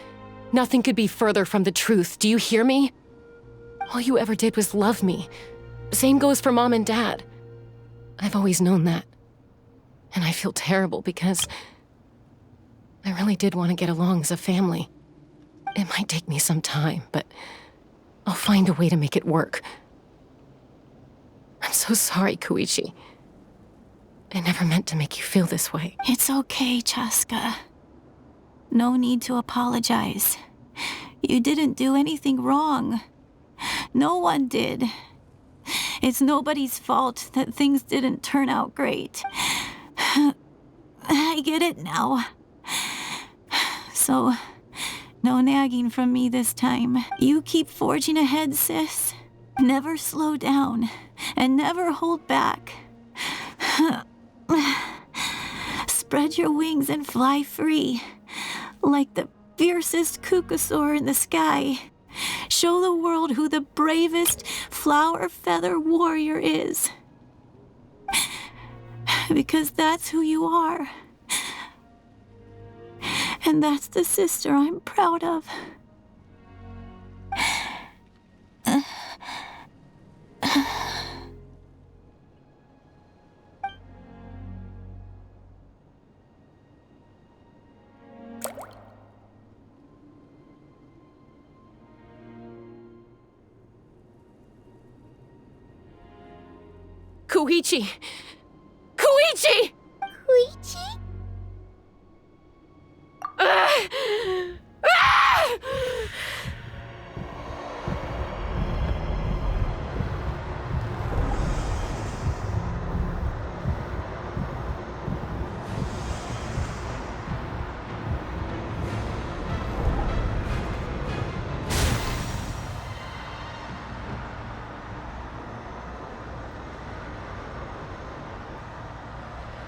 Nothing could be further from the truth. Do you hear me? All you ever did was love me. Same goes for Mom and Dad. I've always known that. And I feel terrible because I really did want to get along as a family. It might take me some time, but I'll find a way to make it work. I'm so sorry, Koichi. I never meant to make you feel this way. It's okay, Chaska. No need to apologize. You didn't do anything wrong. No one did. It's nobody's fault that things didn't turn out great. I get it now. So, no nagging from me this time. You keep forging ahead, sis. Never slow down, and never hold back. Spread your wings and fly free, like the fiercest kukasaur in the sky. Show the world who the bravest flower feather warrior is. Because that's who you are. And that's the sister I'm proud of. Koichi! Koichi! Koichi?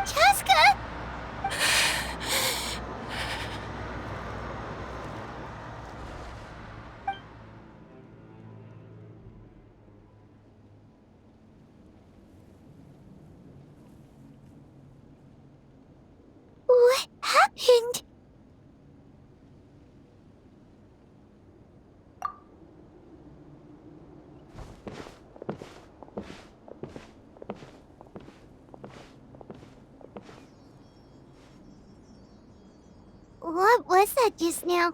Chaska! What happened? What was that just now?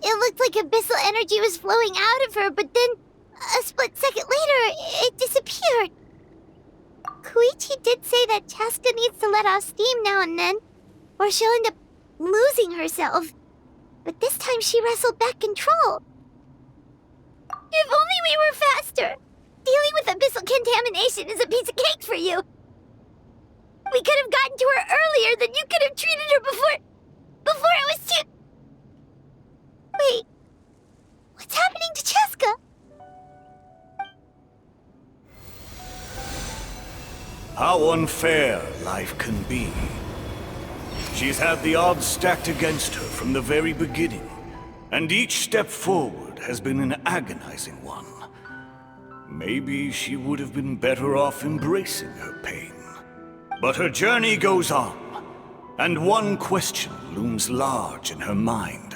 It looked like abyssal energy was flowing out of her, but then a split second later, it disappeared. Koichi did say that Chaska needs to let off steam now and then, or she'll end up losing herself. But this time she wrestled back control. If only we were faster! Dealing with abyssal contamination is a piece of cake for you. We could have gotten to her earlier, then you could have treated her before it was too... Wait, what's happening to Chaska? How unfair life can be. She's had the odds stacked against her from the very beginning, and each step forward has been an agonizing one. Maybe she would have been better off embracing her pain. But her journey goes on, and one question looms large in her mind.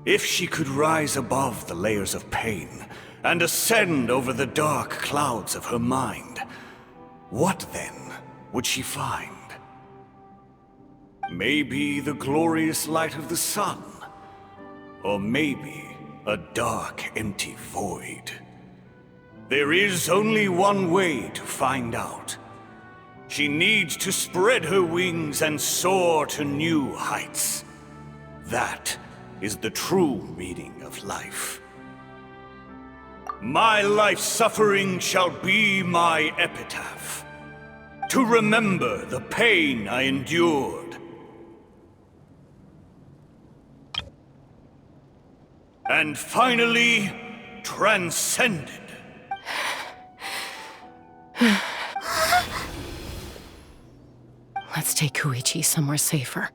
If she could rise above the layers of pain and ascend over the dark clouds of her mind, what then would she find? Maybe the glorious light of the sun. Or maybe a dark, empty void. There is only one way to find out. She needs to spread her wings and soar to new heights. That is the true meaning of life. My life's suffering shall be my epitaph, to remember the pain I endured. And finally, transcended. Let's take Koichi somewhere safer.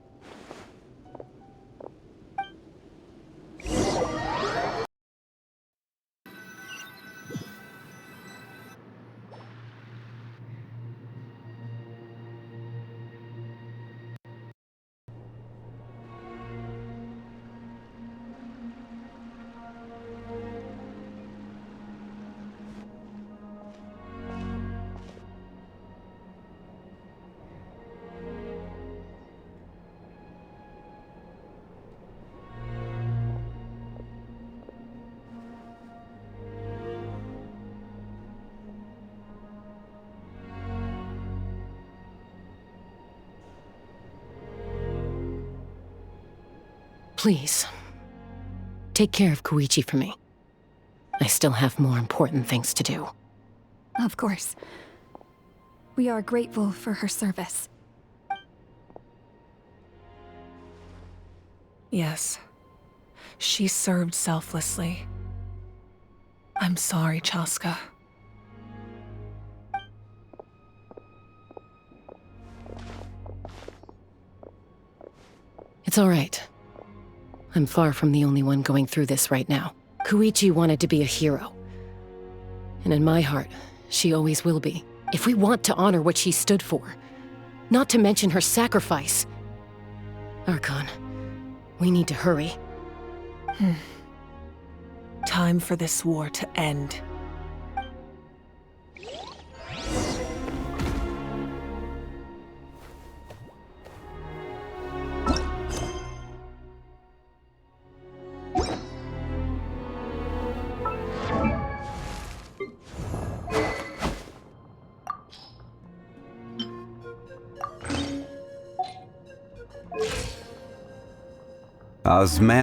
Please, take care of Koichi for me. I still have more important things to do. Of course. We are grateful for her service. Yes. She served selflessly. I'm sorry, Chaska. It's all right. I'm far from the only one going through this right now. Koichi wanted to be a hero. And in my heart, she always will be. If we want to honor what she stood for, not to mention her sacrifice. Archon, we need to hurry. Time for this war to end. Osman.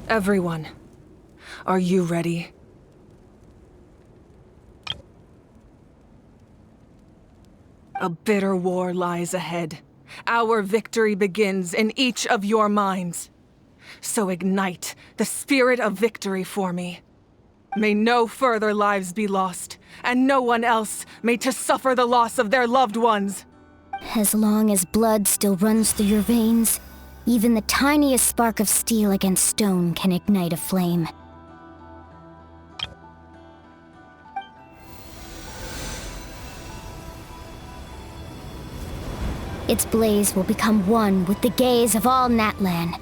Everyone, are you ready? A bitter war lies ahead. Our victory begins in each of your minds. So ignite the spirit of victory for me. May no further lives be lost, and no one else may to suffer the loss of their loved ones. As long as blood still runs through your veins, even the tiniest spark of steel against stone can ignite a flame. Its blaze will become one with the gaze of all Natlan.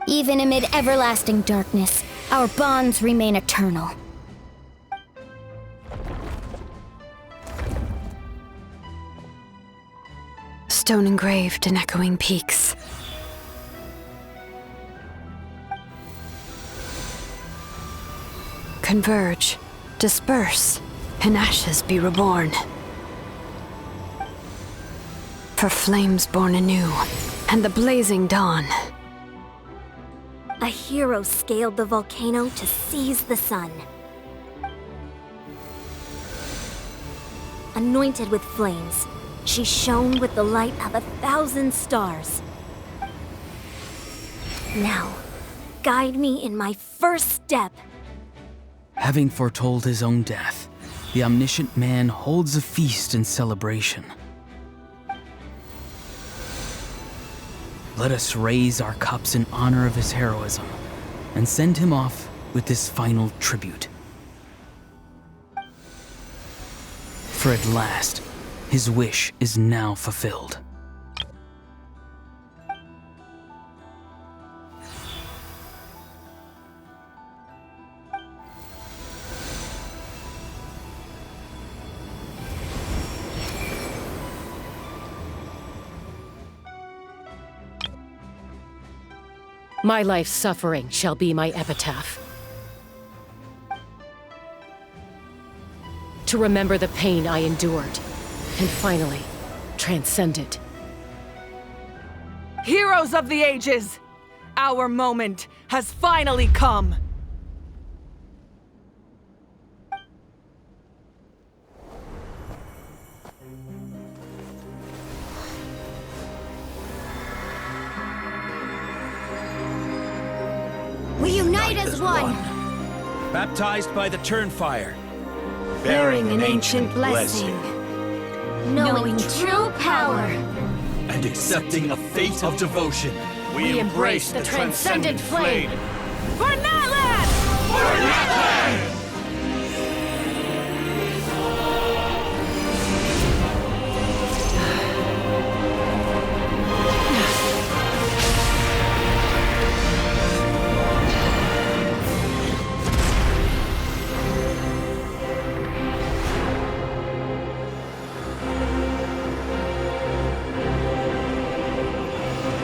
Even amid everlasting darkness, our bonds remain eternal. Stone engraved in echoing peaks. Converge, disperse, in ashes be reborn. For flames born anew, and the blazing dawn. A hero scaled the volcano to seize the sun. Anointed with flames, she shone with the light of 1,000 stars. Now, guide me in my first step. Having foretold his own death, the omniscient man holds a feast in celebration. Let us raise our cups in honor of his heroism and send him off with this final tribute. For at last, his wish is now fulfilled. My life's suffering shall be my epitaph. To remember the pain I endured, and finally, transcend it. Heroes of the ages! Our moment has finally come! We unite as one! Baptized by the Turnfire. Bearing an ancient blessing. Knowing true power. And accepting a fate of devotion. We embrace the transcendent flame. For Natlan! For Natlan!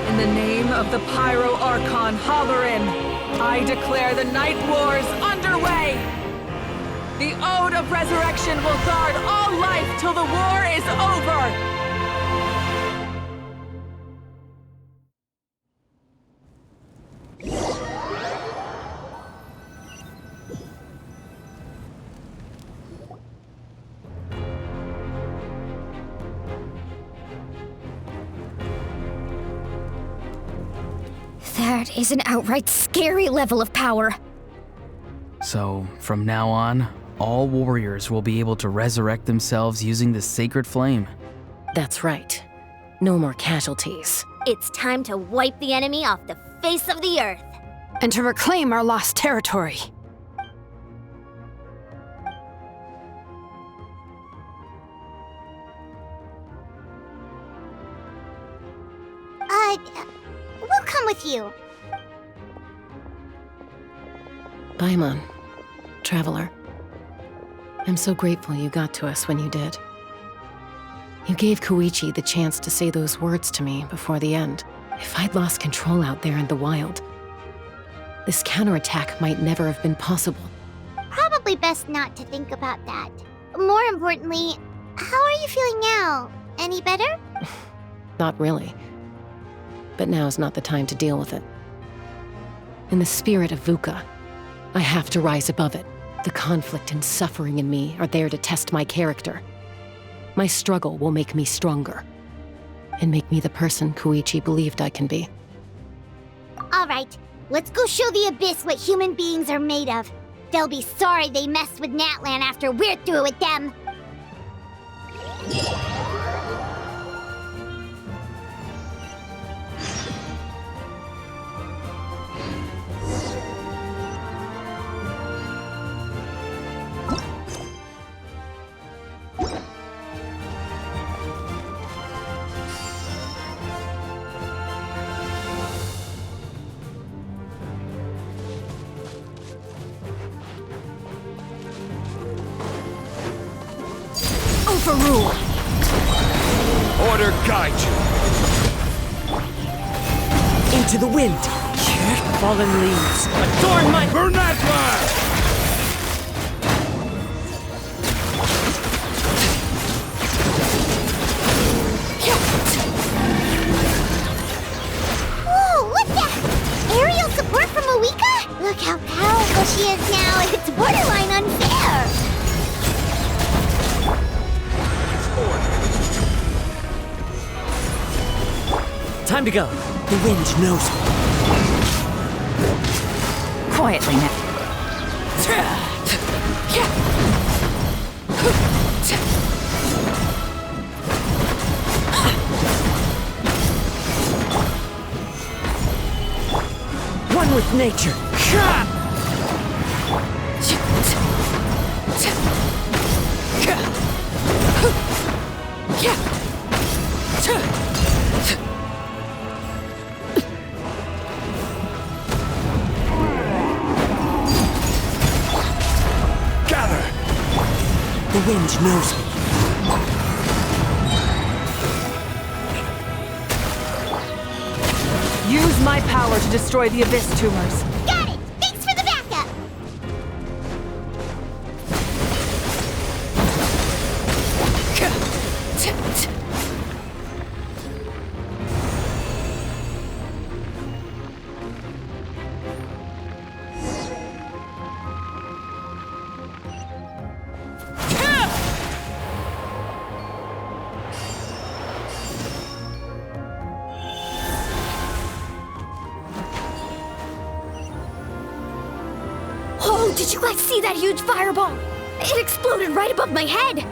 In the name of the Pyro Archon Halloran, I declare the Night Wars underway! The Ode of Resurrection will guard all life till the war is over! That is an outright scary level of power. So, from now on, all warriors will be able to resurrect themselves using the sacred flame. That's right. No more casualties. It's time to wipe the enemy off the face of the earth. And to reclaim our lost territory. We'll come with you. Paimon, Traveler. I'm so grateful you got to us when you did. You gave Koichi the chance to say those words to me before the end. If I'd lost control out there in the wild, this counterattack might never have been possible. Probably best not to think about that. More importantly, how are you feeling now? Any better? Not really. But now's not the time to deal with it. In the spirit of VUCA, I have to rise above it. The conflict and suffering in me are there to test my character. My struggle will make me stronger, and make me the person Koichi believed I can be. All right, let's go show the Abyss what human beings are made of. They'll be sorry they messed with Natlan after we're through with them. Overrule! Order guide you! Into the wind! Fallen leaves, adorn my... Burn that blast! Whoa, what's that? Aerial support from a Time to go. The wind knows me. Quietly now. One with nature. Gather! The wind knows me. Use my power to destroy the Abyss tumors. Got it! Thanks for the backup! Oh, did you guys see that huge fireball? It exploded right above my head!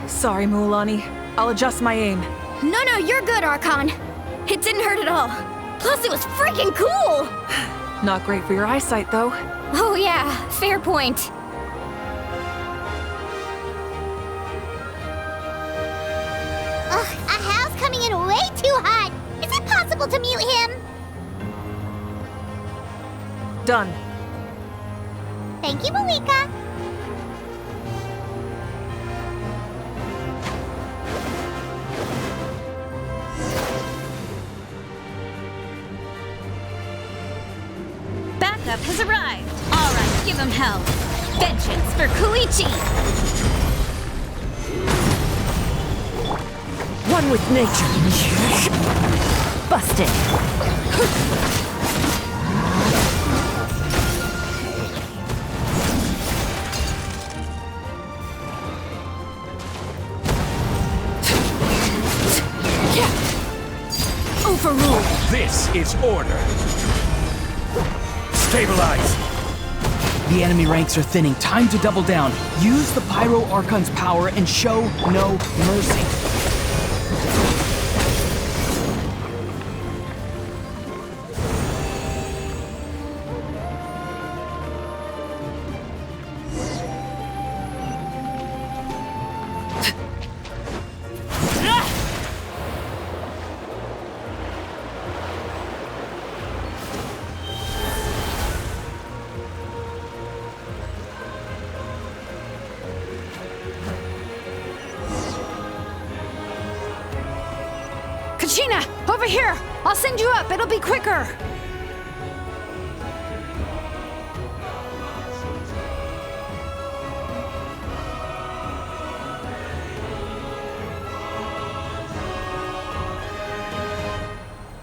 Sorry, Mualani. I'll adjust my aim. No, you're good, Archon. It didn't hurt at all. Plus, it was freaking cool! Not great for your eyesight, though. Oh yeah, fair point. Ugh, Ahal's coming in way too hot! Is it possible to mute him? Done. Thank you, Malika. Backup has arrived. All right, give him hell. Vengeance for Koichi. One with nature. Busted. Overruled. This is order. Stabilize. The enemy ranks are thinning. Time to double down. Use the Pyro Archon's power and show no mercy. Kachina, over here! I'll send you up, it'll be quicker!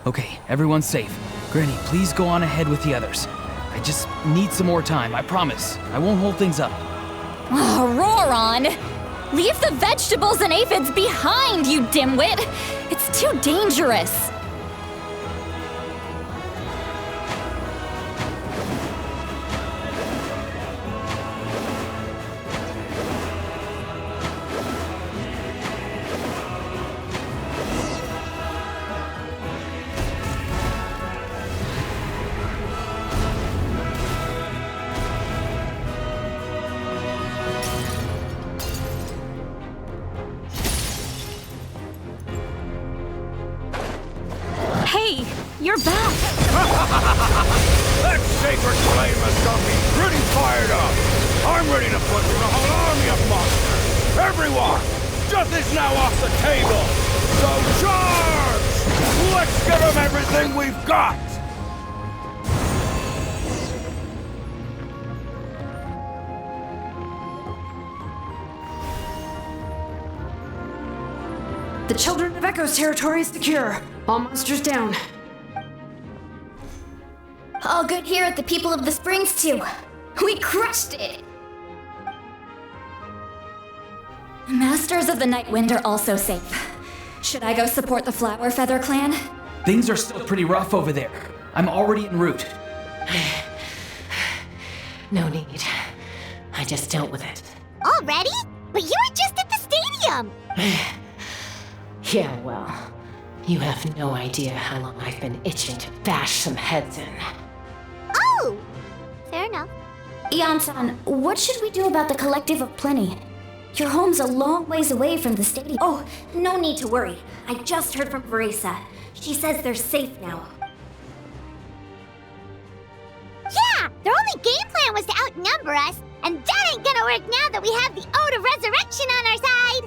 Okay, everyone's safe. Granny, please go on ahead with the others. I just need some more time, I promise. I won't hold things up. Oh, Roron! Leave the vegetables and aphids behind, you dimwit! It's too dangerous! Hey, you're back. That sacred flame has got me pretty fired up. I'm ready to put through a whole army of monsters. Everyone, death is now off the table. So charge! Let's give them everything we've got. The Children of Echo's territory is secure. All monsters down. All good here at the People of the Springs, too. We crushed it! Masters of the Night Wind are also safe. Should I go support the Flower Feather clan? Things are still pretty rough over there. I'm already en route. No need. I just dealt with it. Already? But you were just at the stadium! Yeah, well, you have no idea how long I've been itching to bash some heads in. Oh! Fair enough. Ian-san, what should we do about the Collective of Plenty? Your home's a long ways away from the stadium. Oh, no need to worry. I just heard from Veresa. She says they're safe now. Yeah! Their only game plan was to outnumber us, and that ain't gonna work now that we have the Ode of Resurrection on our side!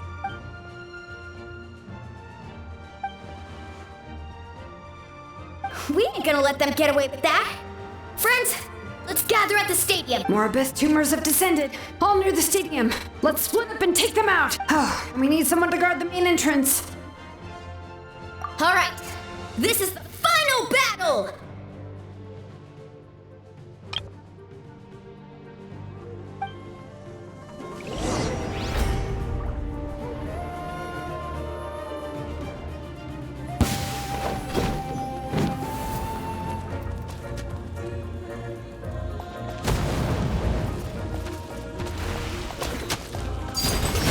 We ain't gonna let them get away with that. Friends, let's gather at the stadium. More abyss tumors have descended, all near the stadium. Let's split up and take them out. Oh, we need someone to guard the main entrance. All right, this is the final battle!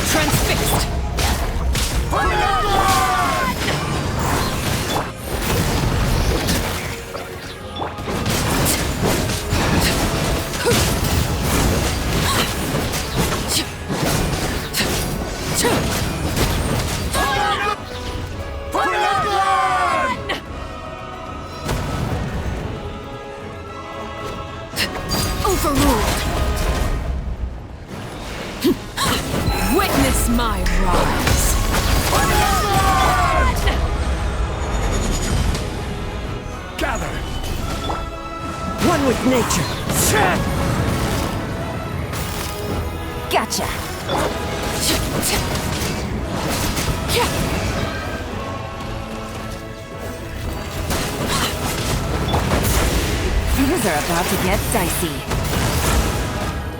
Transfixed! Overruled! Witness my rise! Gather! One with nature! Gotcha! Things are about to get dicey.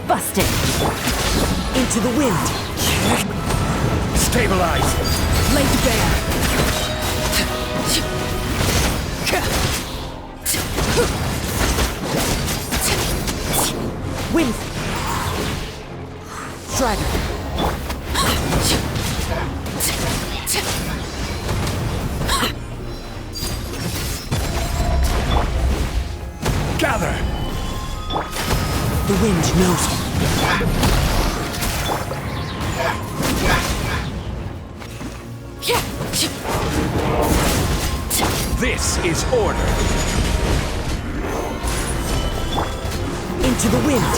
Busted! Into the wind! Stabilize! Laid bare! Wind! Strider! Gather! The wind knows me. This is order! Into the wind!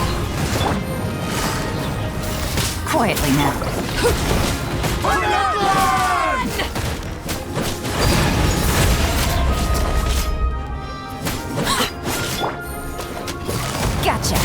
Quietly now. Gotcha!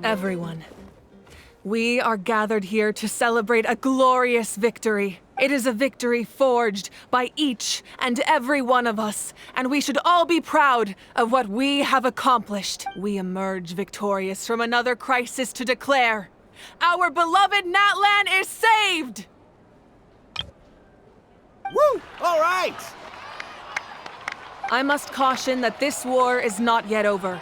Everyone, we are gathered here to celebrate a glorious victory. It is a victory forged by each and every one of us, and we should all be proud of what we have accomplished. We emerge victorious from another crisis to declare, our beloved Natlan is saved! Woo! All right! I must caution that this war is not yet over.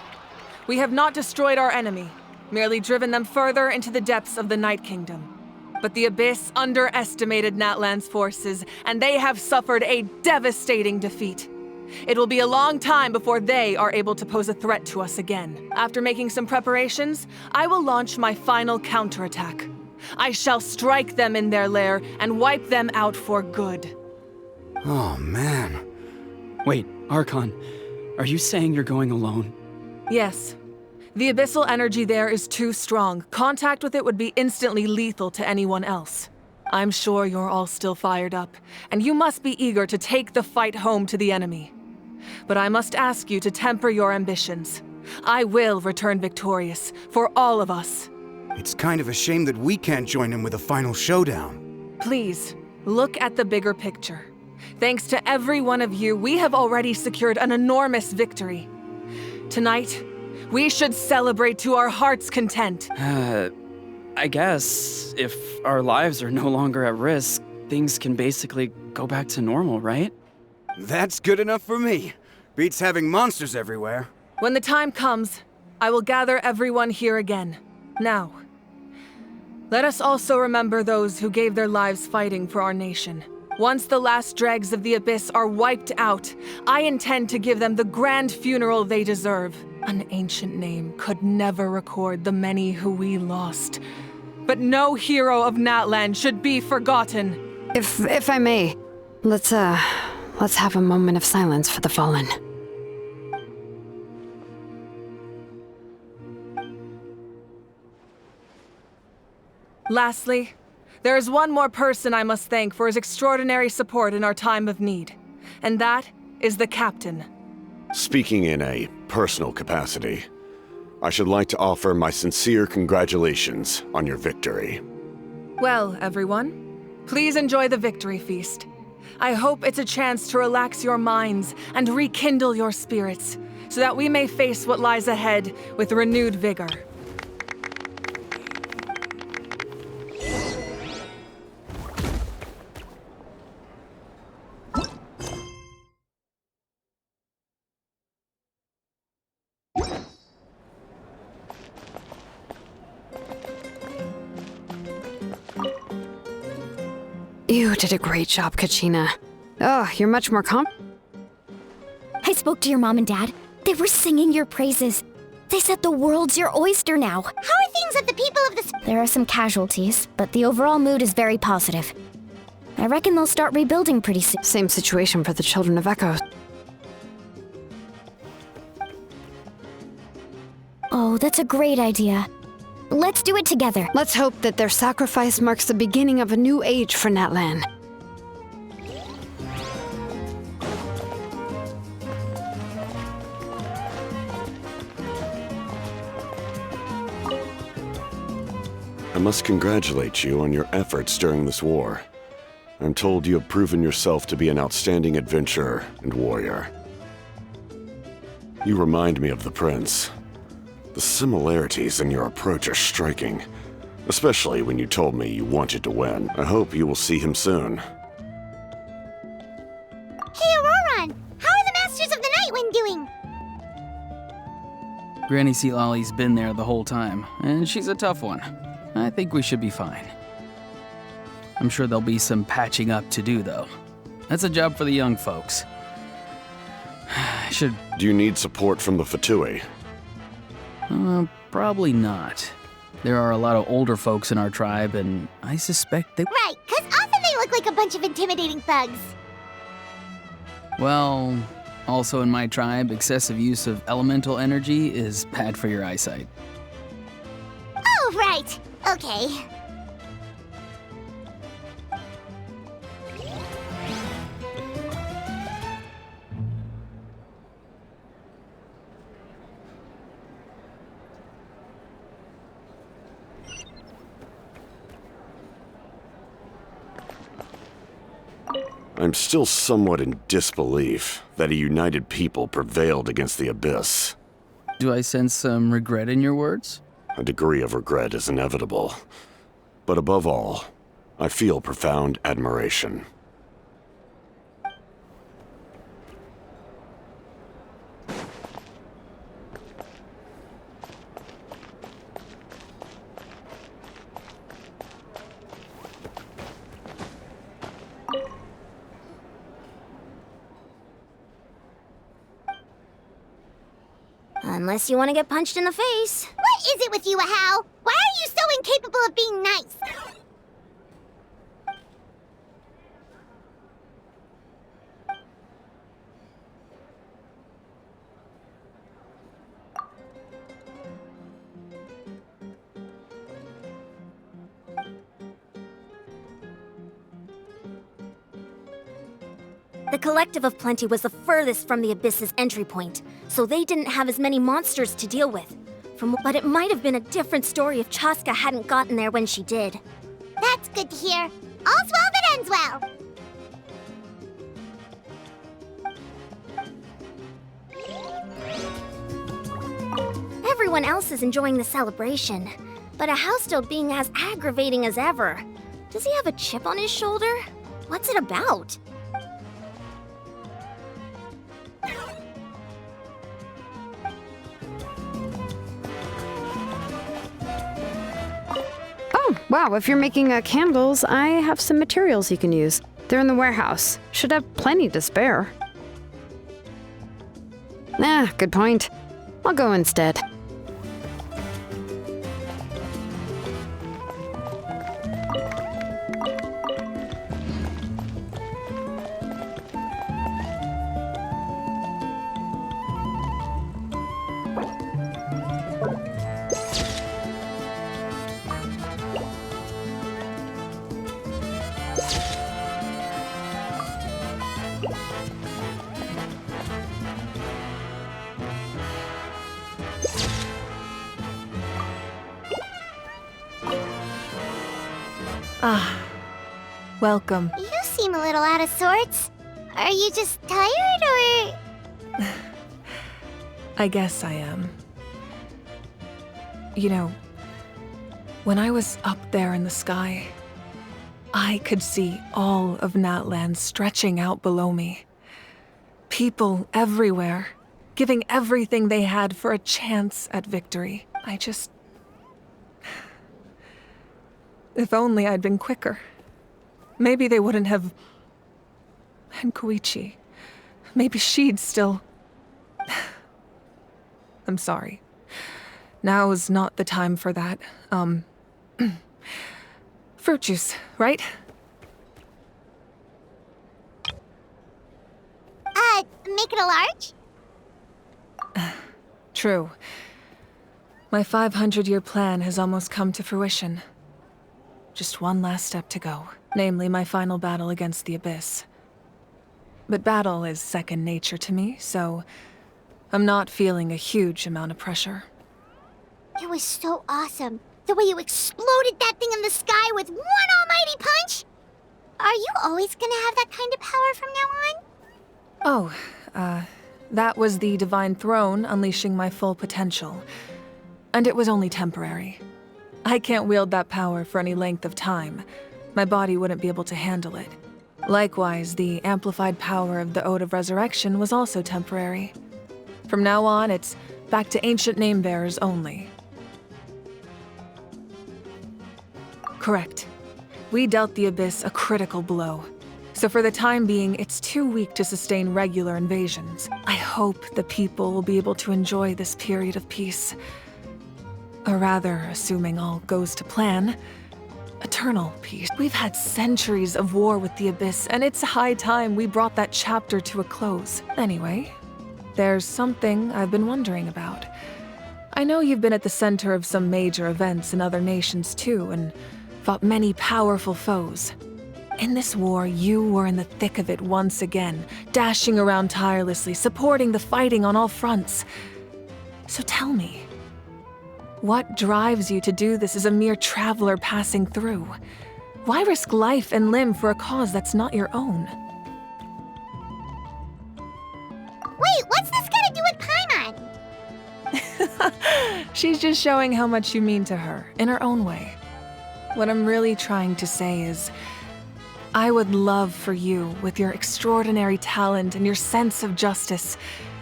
We have not destroyed our enemy, merely driven them further into the depths of the Night Kingdom. But the Abyss underestimated Natlan's forces, and they have suffered a devastating defeat. It will be a long time before they are able to pose a threat to us again. After making some preparations, I will launch my final counterattack. I shall strike them in their lair and wipe them out for good. Oh, man. Wait, Archon, are you saying you're going alone? Yes. The abyssal energy there is too strong. Contact with it would be instantly lethal to anyone else. I'm sure you're all still fired up, and you must be eager to take the fight home to the enemy. But I must ask you to temper your ambitions. I will return victorious, for all of us. It's kind of a shame that we can't join him with a final showdown. Please, look at the bigger picture. Thanks to every one of you, we have already secured an enormous victory. Tonight, we should celebrate to our heart's content. I guess if our lives are no longer at risk, things can basically go back to normal, right? That's good enough for me. Beats having monsters everywhere. When the time comes, I will gather everyone here again. Now, let us also remember those who gave their lives fighting for our nation. Once the last dregs of the Abyss are wiped out, I intend to give them the grand funeral they deserve. An ancient name could never record the many who we lost. But no hero of Natlan should be forgotten. If I may, let's have a moment of silence for the fallen. Lastly, there is one more person I must thank for his extraordinary support in our time of need, and that is the Captain. Speaking in a personal capacity, I should like to offer my sincere congratulations on your victory. Well, everyone, please enjoy the victory feast. I hope it's a chance to relax your minds and rekindle your spirits, so that we may face what lies ahead with renewed vigor. You did a great job, Kachina. Oh, you're much more I spoke to your mom and dad. They were singing your praises. They said the world's your oyster now. How are things with the people of the... There are some casualties, but the overall mood is very positive. I reckon they'll start rebuilding pretty soon. Same situation for the Children of Echo. Oh, that's a great idea. Let's do it together. Let's hope that their sacrifice marks the beginning of a new age for Natlan. I must congratulate you on your efforts during this war. I'm told you have proven yourself to be an outstanding adventurer and warrior. You remind me of the Prince. The similarities in your approach are striking, especially when you told me you wanted to win. I hope you will see him soon. Hey, Auroron! How are the Masters of the Nightwind doing? Granny Sea Lolly's been there the whole time, and she's a tough one. I think we should be fine. I'm sure there'll be some patching up to do, though. That's a job for the young folks. Do you need support from the Fatui? Probably not. There are a lot of older folks in our tribe, and I suspect they... Right, 'cause often they look like a bunch of intimidating thugs. Well, also in my tribe, excessive use of elemental energy is bad for your eyesight. Oh, right. Okay. I'm still somewhat in disbelief that a united people prevailed against the Abyss. Do I sense some regret in your words? A degree of regret is inevitable. But above all, I feel profound admiration. Unless you want to get punched in the face. What is it with you, Hal? Why are you so incapable of being nice? The Collective of Plenty was the furthest from the Abyss's entry point, so they didn't have as many monsters to deal with. But it might have been a different story if Chaska hadn't gotten there when she did. That's good to hear. All's well that ends well. Everyone else is enjoying the celebration, but Hal's still being as aggravating as ever. Does he have a chip on his shoulder? What's it about? Oh, wow, if you're making candles, I have some materials you can use. They're in the warehouse. Should have plenty to spare. Good point. I'll go instead. Welcome. You seem a little out of sorts. Are you just tired, or...? I guess I am. You know, when I was up there in the sky, I could see all of Natlan stretching out below me. People everywhere, giving everything they had for a chance at victory. If only I'd been quicker. Maybe they wouldn't have... And Koichi. Maybe she'd still... I'm sorry. Now is not the time for that. Fruit juice, right? Make it a large? True. My 500-year plan has almost come to fruition. Just one last step to go. Namely, my final battle against the Abyss. But battle is second nature to me, so I'm not feeling a huge amount of pressure. It was so awesome. The way you exploded that thing in the sky with one almighty punch! Are you always gonna have that kind of power from now on? Oh, that was the Divine Throne unleashing my full potential. And it was only temporary. I can't wield that power for any length of time. My body wouldn't be able to handle it. Likewise, the amplified power of the Ode of Resurrection was also temporary. From now on, it's back to ancient name-bearers only. Correct. We dealt the Abyss a critical blow. So for the time being, it's too weak to sustain regular invasions. I hope the people will be able to enjoy this period of peace. Or rather, assuming all goes to plan, eternal peace. We've had centuries of war with the Abyss, and it's high time we brought that chapter to a close. Anyway, there's something I've been wondering about. I know you've been at the center of some major events in other nations too, and fought many powerful foes. In this war, you were in the thick of it once again, dashing around tirelessly, supporting the fighting on all fronts. So tell me, what drives you to do this as a mere traveler passing through? Why risk life and limb for a cause that's not your own? Wait, what's this got to do with Paimon? She's just showing how much you mean to her, in her own way. What I'm really trying to say is, I would love for you, with your extraordinary talent and your sense of justice,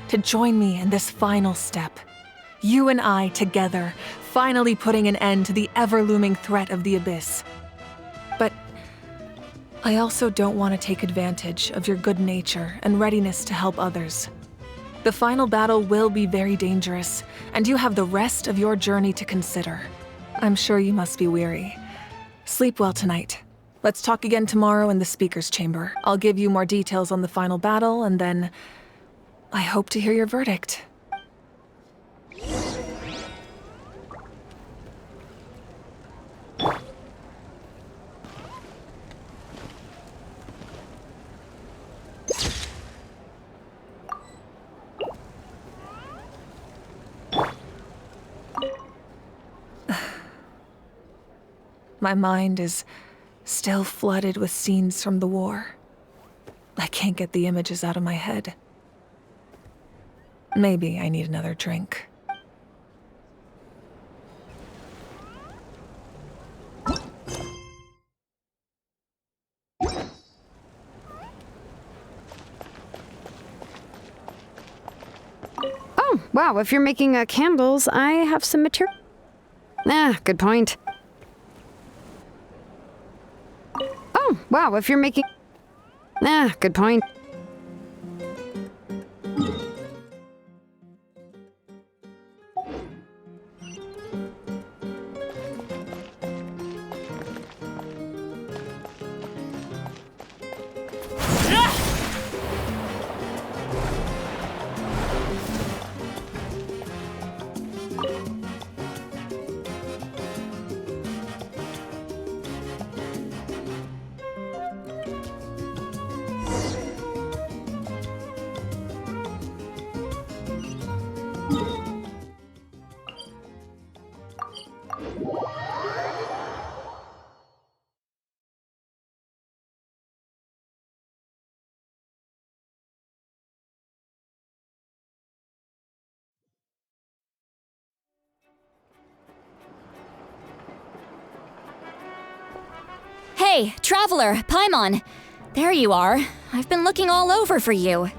to join me in this final step. You and I together, finally putting an end to the ever-looming threat of the Abyss. But I also don't want to take advantage of your good nature and readiness to help others. The final battle will be very dangerous, and you have the rest of your journey to consider. I'm sure you must be weary. Sleep well tonight. Let's talk again tomorrow in the speaker's chamber. I'll give you more details on the final battle, and then I hope to hear your verdict. My mind is still flooded with scenes from the war. I can't get the images out of my head. Maybe I need another drink. Oh, wow, if you're making candles, I have some material. Good point. Oh, wow, if you're making... good point. Hey, Traveler, Paimon. There you are. I've been looking all over for you.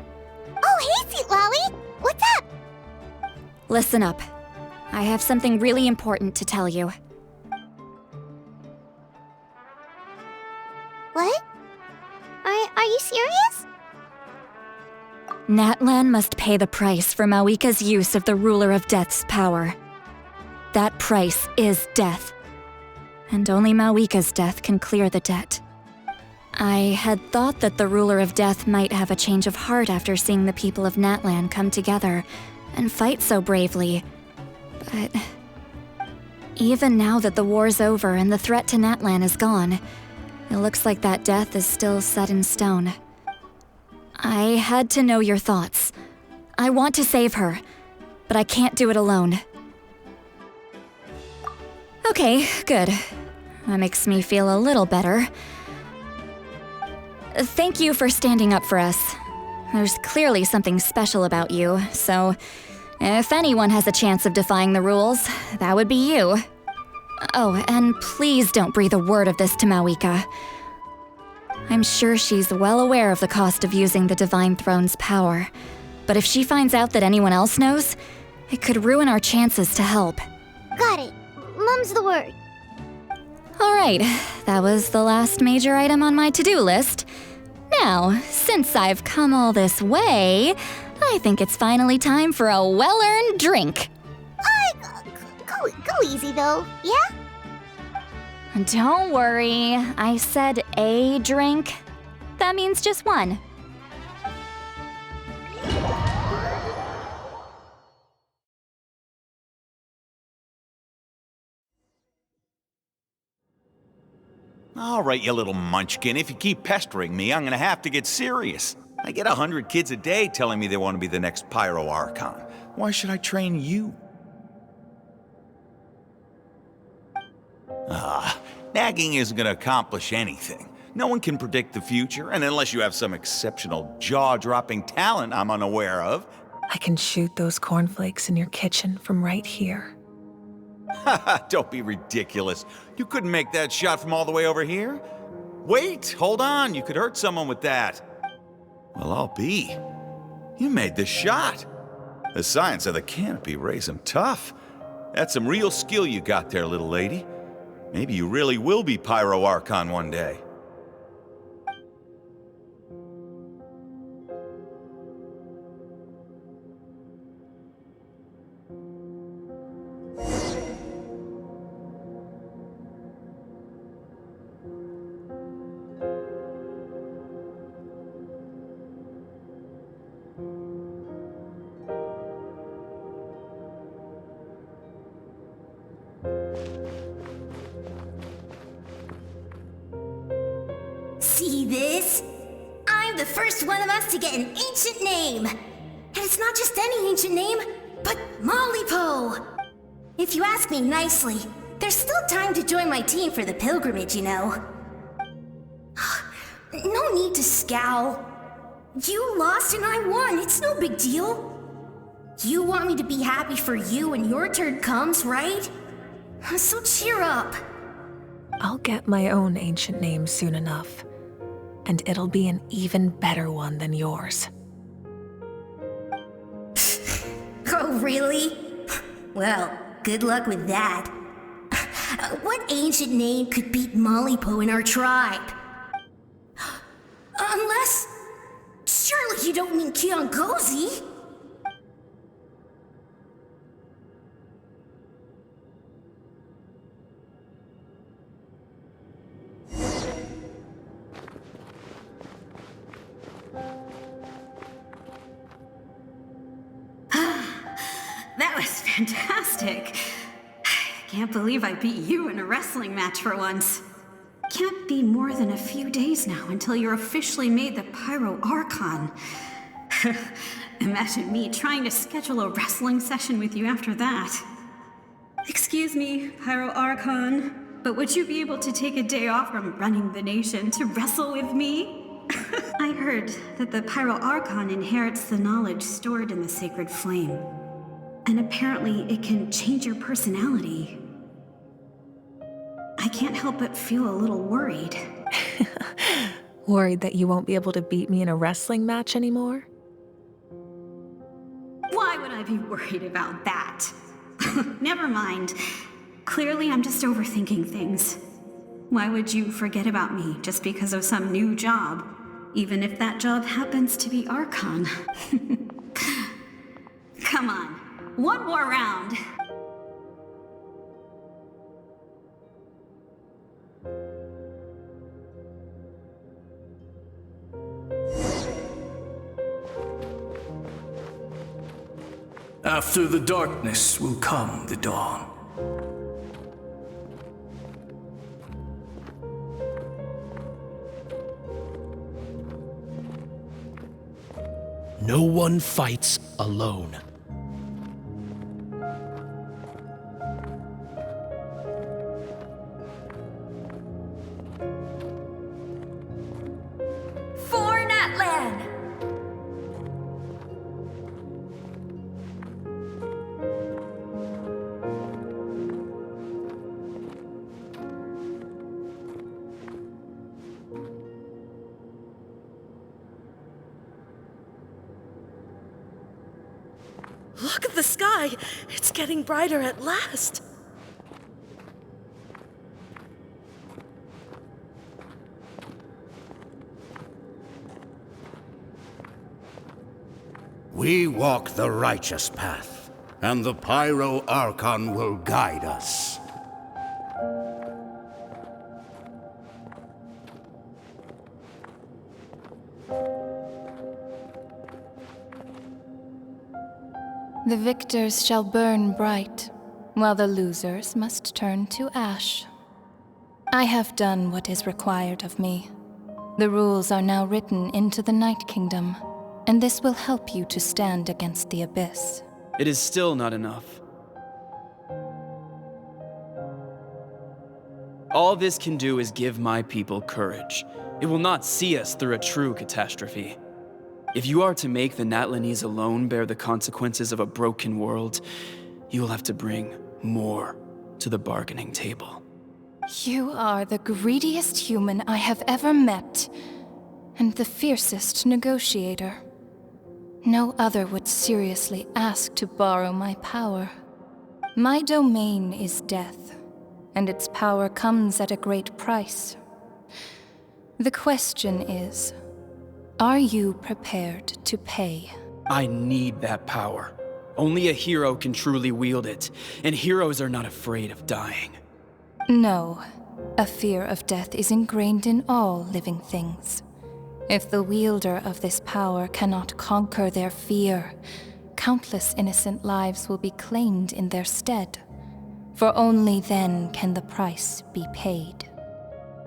Oh, hey, Sweet Lolly! What's up? Listen up. I have something really important to tell you. What? Are you serious? Natlan must pay the price for Mawika's use of the Ruler of Death's power. That price is death. And only Mawika's death can clear the debt. I had thought that the Ruler of Death might have a change of heart after seeing the people of Natlan come together and fight so bravely. But even now that the war's over and the threat to Natlan is gone, it looks like that death is still set in stone. I had to know your thoughts. I want to save her, but I can't do it alone. Okay, good. That makes me feel a little better. Thank you for standing up for us. There's clearly something special about you, so if anyone has a chance of defying the rules, that would be you. Oh, and please don't breathe a word of this to Mawika. I'm sure she's well aware of the cost of using the Divine Throne's power, but if she finds out that anyone else knows, it could ruin our chances to help. Got it. Mum's the word. Alright, that was the last major item on my to-do list. Now, since I've come all this way, I think it's finally time for a well-earned drink. Go easy though, yeah? Don't worry, I said a drink. That means just one. All right, you little munchkin. If you keep pestering me, I'm gonna have to get serious. I get 100 kids a day telling me they want to be the next Pyro Archon. Why should I train you? Nagging isn't gonna accomplish anything. No one can predict the future, and unless you have some exceptional jaw-dropping talent I'm unaware of. I can shoot those cornflakes in your kitchen from right here. Haha, don't be ridiculous. You couldn't make that shot from all the way over here? Wait, hold on, you could hurt someone with that. Well, I'll be. You made this shot. The science of the canopy raised him tough. That's some real skill you got there, little lady. Maybe you really will be Pyro Archon one day. See this? I'm the first one of us to get an ancient name. And it's not just any ancient name, but Mollypo. If you ask me nicely, there's still time to join my team for the pilgrimage, you know. No need to scowl. You lost and I won, it's no big deal. You want me to be happy for you when your turn comes, right? So cheer up. I'll get my own ancient name soon enough. And it'll be an even better one than yours. Oh, really? Well, good luck with that. What ancient name could beat Mollypo in our tribe? Unless... surely you don't mean Kiangozi? That was fantastic. Can't believe I beat you in a wrestling match for once. Can't be more than a few days now until you're officially made the Pyro Archon. Imagine me trying to schedule a wrestling session with you after that. Excuse me, Pyro Archon, but would you be able to take a day off from running the nation to wrestle with me? I heard that the Pyro Archon inherits the knowledge stored in the sacred flame. And apparently it can change your personality. I can't help but feel a little worried. Worried that you won't be able to beat me in a wrestling match anymore? Why would I be worried about that? Never mind. Clearly I'm just overthinking things. Why would you forget about me just because of some new job? Even if that job happens to be Archon. Come on, one more round. After the darkness will come the dawn. No one fights alone. For Natlan! Look at the sky! It's getting brighter at last! We walk the righteous path, and the Pyro Archon will guide us. The victors shall burn bright, while the losers must turn to ash. I have done what is required of me. The rules are now written into the Night Kingdom, and this will help you to stand against the Abyss. It is still not enough. All this can do is give my people courage. It will not see us through a true catastrophe. If you are to make the Natlanese alone bear the consequences of a broken world, you will have to bring more to the bargaining table. You are the greediest human I have ever met, and the fiercest negotiator. No other would seriously ask to borrow my power. My domain is death, and its power comes at a great price. The question is, are you prepared to pay? I need that power. Only a hero can truly wield it, and heroes are not afraid of dying. No, a fear of death is ingrained in all living things. If the wielder of this power cannot conquer their fear, countless innocent lives will be claimed in their stead. For only then can the price be paid.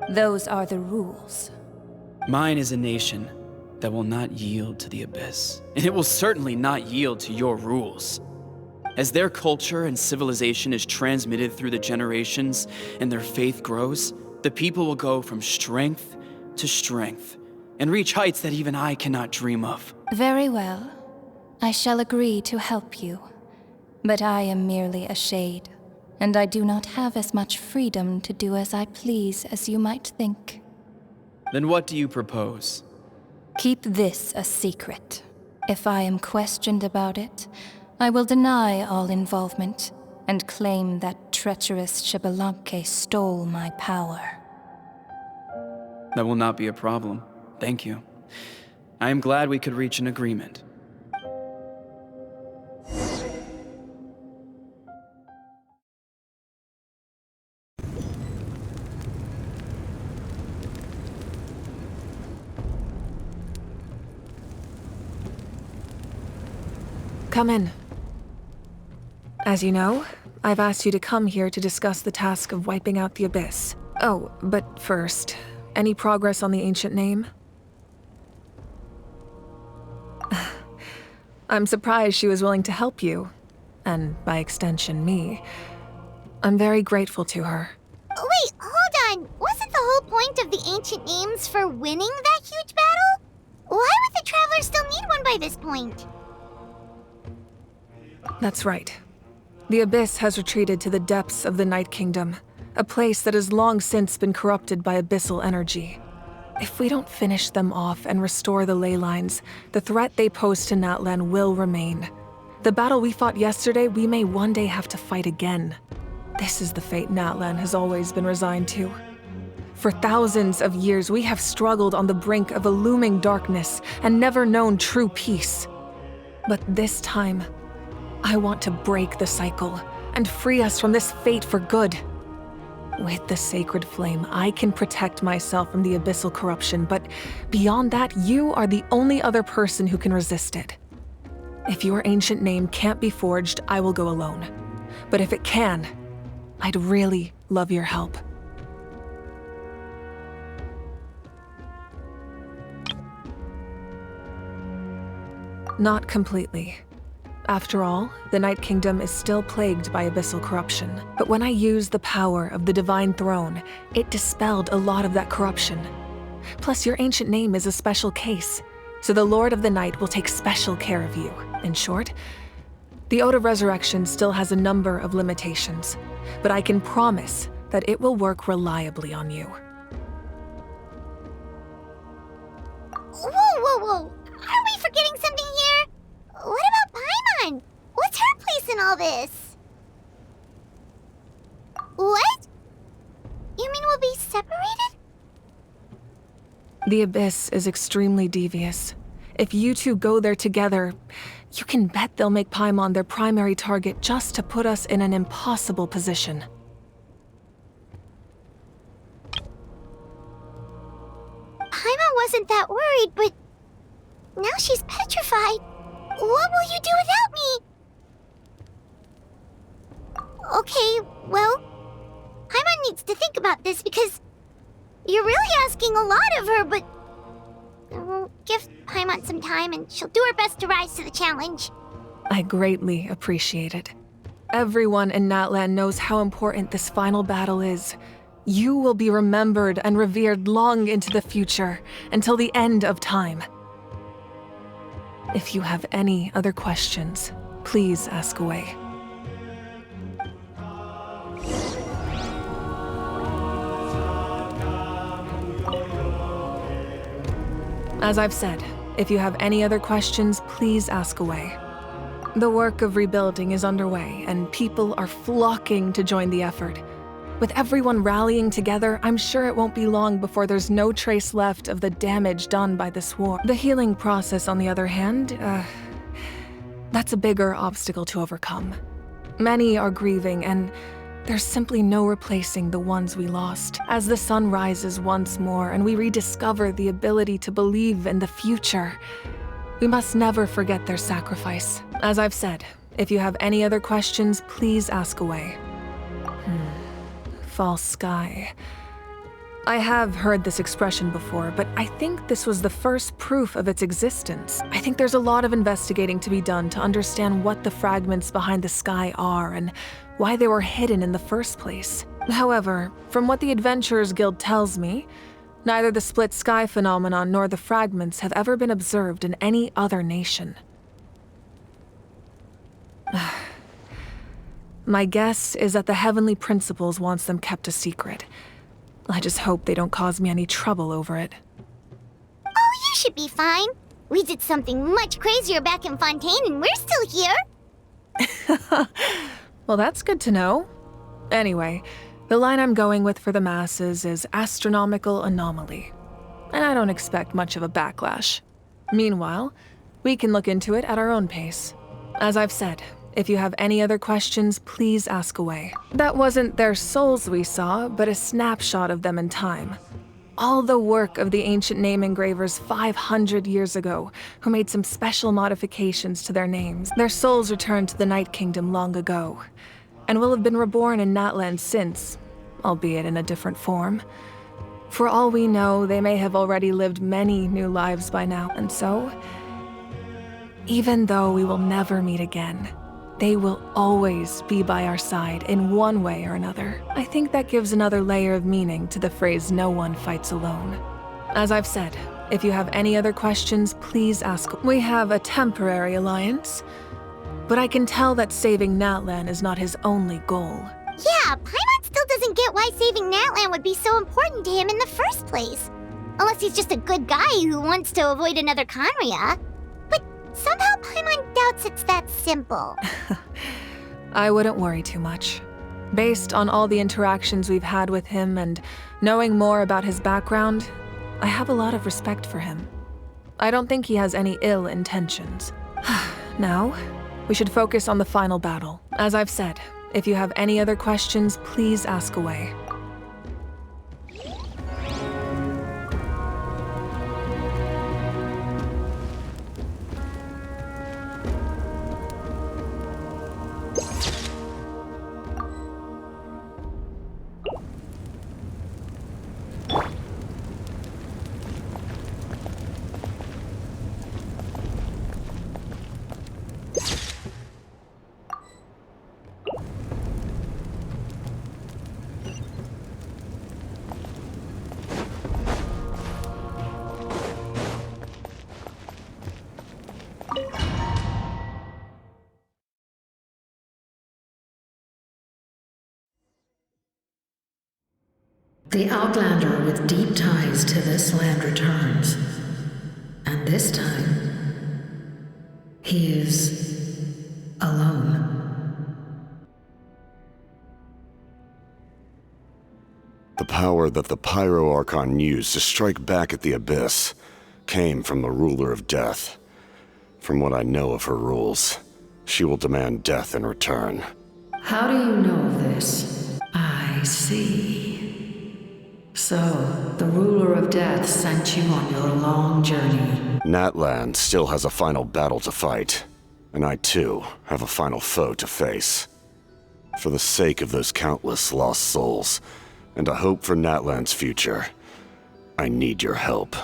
Those are the rules. Mine is a nation that will not yield to the Abyss, and it will certainly not yield to your rules. As their culture and civilization is transmitted through the generations and their faith grows, the people will go from strength to strength and reach heights that even I cannot dream of. Very well. I shall agree to help you. But I am merely a shade, and I do not have as much freedom to do as I please as you might think. Then what do you propose? Keep this a secret. If I am questioned about it, I will deny all involvement and claim that treacherous Xbalanque stole my power. That will not be a problem. Thank you. I am glad we could reach an agreement. Come in. As you know, I've asked you to come here to discuss the task of wiping out the Abyss. Oh, but first, any progress on the ancient name? I'm surprised she was willing to help you, and by extension, me. I'm very grateful to her. Wait, hold on. Wasn't the whole point of the ancient names for winning that huge battle? Why would the Traveler still need one by this point? That's right. The Abyss has retreated to the depths of the Night Kingdom, a place that has long since been corrupted by abyssal energy. If we don't finish them off and restore the ley lines, the threat they pose to Natlan will remain. The battle we fought yesterday, we may one day have to fight again. This is the fate Natlan has always been resigned to. For thousands of years, we have struggled on the brink of a looming darkness and never known true peace. But this time, I want to break the cycle and free us from this fate for good. With the sacred flame, I can protect myself from the abyssal corruption, but beyond that, you are the only other person who can resist it. If your ancient name can't be forged, I will go alone. But if it can, I'd really love your help. Not completely. After all, the Night Kingdom is still plagued by abyssal corruption. But when I used the power of the Divine Throne, it dispelled a lot of that corruption. Plus, your ancient name is a special case, so the Lord of the Night will take special care of you. In short, the Ode of Resurrection still has a number of limitations, but I can promise that it will work reliably on you. Whoa. Are we forgetting something here? What about Paimon? What's her place in all this? What? You mean we'll be separated? The Abyss is extremely devious. If you two go there together, you can bet they'll make Paimon their primary target just to put us in an impossible position. Paimon wasn't that worried, but now she's petrified. What will you do without me? Okay, well, Paimon needs to think about this because you're really asking a lot of her, but we'll give Paimon some time and she'll do her best to rise to the challenge. I greatly appreciate it. Everyone in Natlan knows how important this final battle is. You will be remembered and revered long into the future, until the end of time. If you have any other questions, please ask away. As I've said, if you have any other questions, please ask away. The work of rebuilding is underway, and people are flocking to join the effort. With everyone rallying together, I'm sure it won't be long before there's no trace left of the damage done by this war. The healing process, on the other hand, that's a bigger obstacle to overcome. Many are grieving, and there's simply no replacing the ones we lost. As the sun rises once more and we rediscover the ability to believe in the future, we must never forget their sacrifice. As I've said, if you have any other questions, please ask away. False sky. I have heard this expression before, but I think this was the first proof of its existence. I think there's a lot of investigating to be done to understand what the fragments behind the sky are and why they were hidden in the first place. However, from what the Adventurers Guild tells me, neither the split sky phenomenon nor the fragments have ever been observed in any other nation. My guess is that the Heavenly Principles wants them kept a secret. I just hope they don't cause me any trouble over it. Oh, you should be fine. We did something much crazier back in Fontaine and we're still here. Well, that's good to know. Anyway, the line I'm going with for the masses is astronomical anomaly. And I don't expect much of a backlash. Meanwhile, we can look into it at our own pace. As I've said, if you have any other questions, please ask away. That wasn't their souls we saw, but a snapshot of them in time. All the work of the ancient name engravers 500 years ago, who made some special modifications to their names. Their souls returned to the Night Kingdom long ago, and will have been reborn in Natlan since, albeit in a different form. For all we know, they may have already lived many new lives by now, and so, even though we will never meet again, they will always be by our side in one way or another. I think that gives another layer of meaning to the phrase, "No one fights alone." As I've said, if you have any other questions, please ask. We have a temporary alliance, but I can tell that saving Natlan is not his only goal. Yeah, Paimon still doesn't get why saving Natlan would be so important to him in the first place. Unless he's just a good guy who wants to avoid another Conria. But somehow Paimon doubts it's that simple. I wouldn't worry too much. Based on all the interactions we've had with him and knowing more about his background, I have a lot of respect for him. I don't think he has any ill intentions. Now, we should focus on the final battle. As I've said, if you have any other questions, please ask away. The Outlander with deep ties to this land returns. And this time, he is alone. The power that the Pyro Archon used to strike back at the Abyss came from the Ruler of Death. From what I know of her rules, she will demand death in return. How do you know of this? I see. So, the Ruler of Death sent you on your long journey. Natlan still has a final battle to fight, and I too have a final foe to face. For the sake of those countless lost souls, and a hope for Natlan's future, I need your help.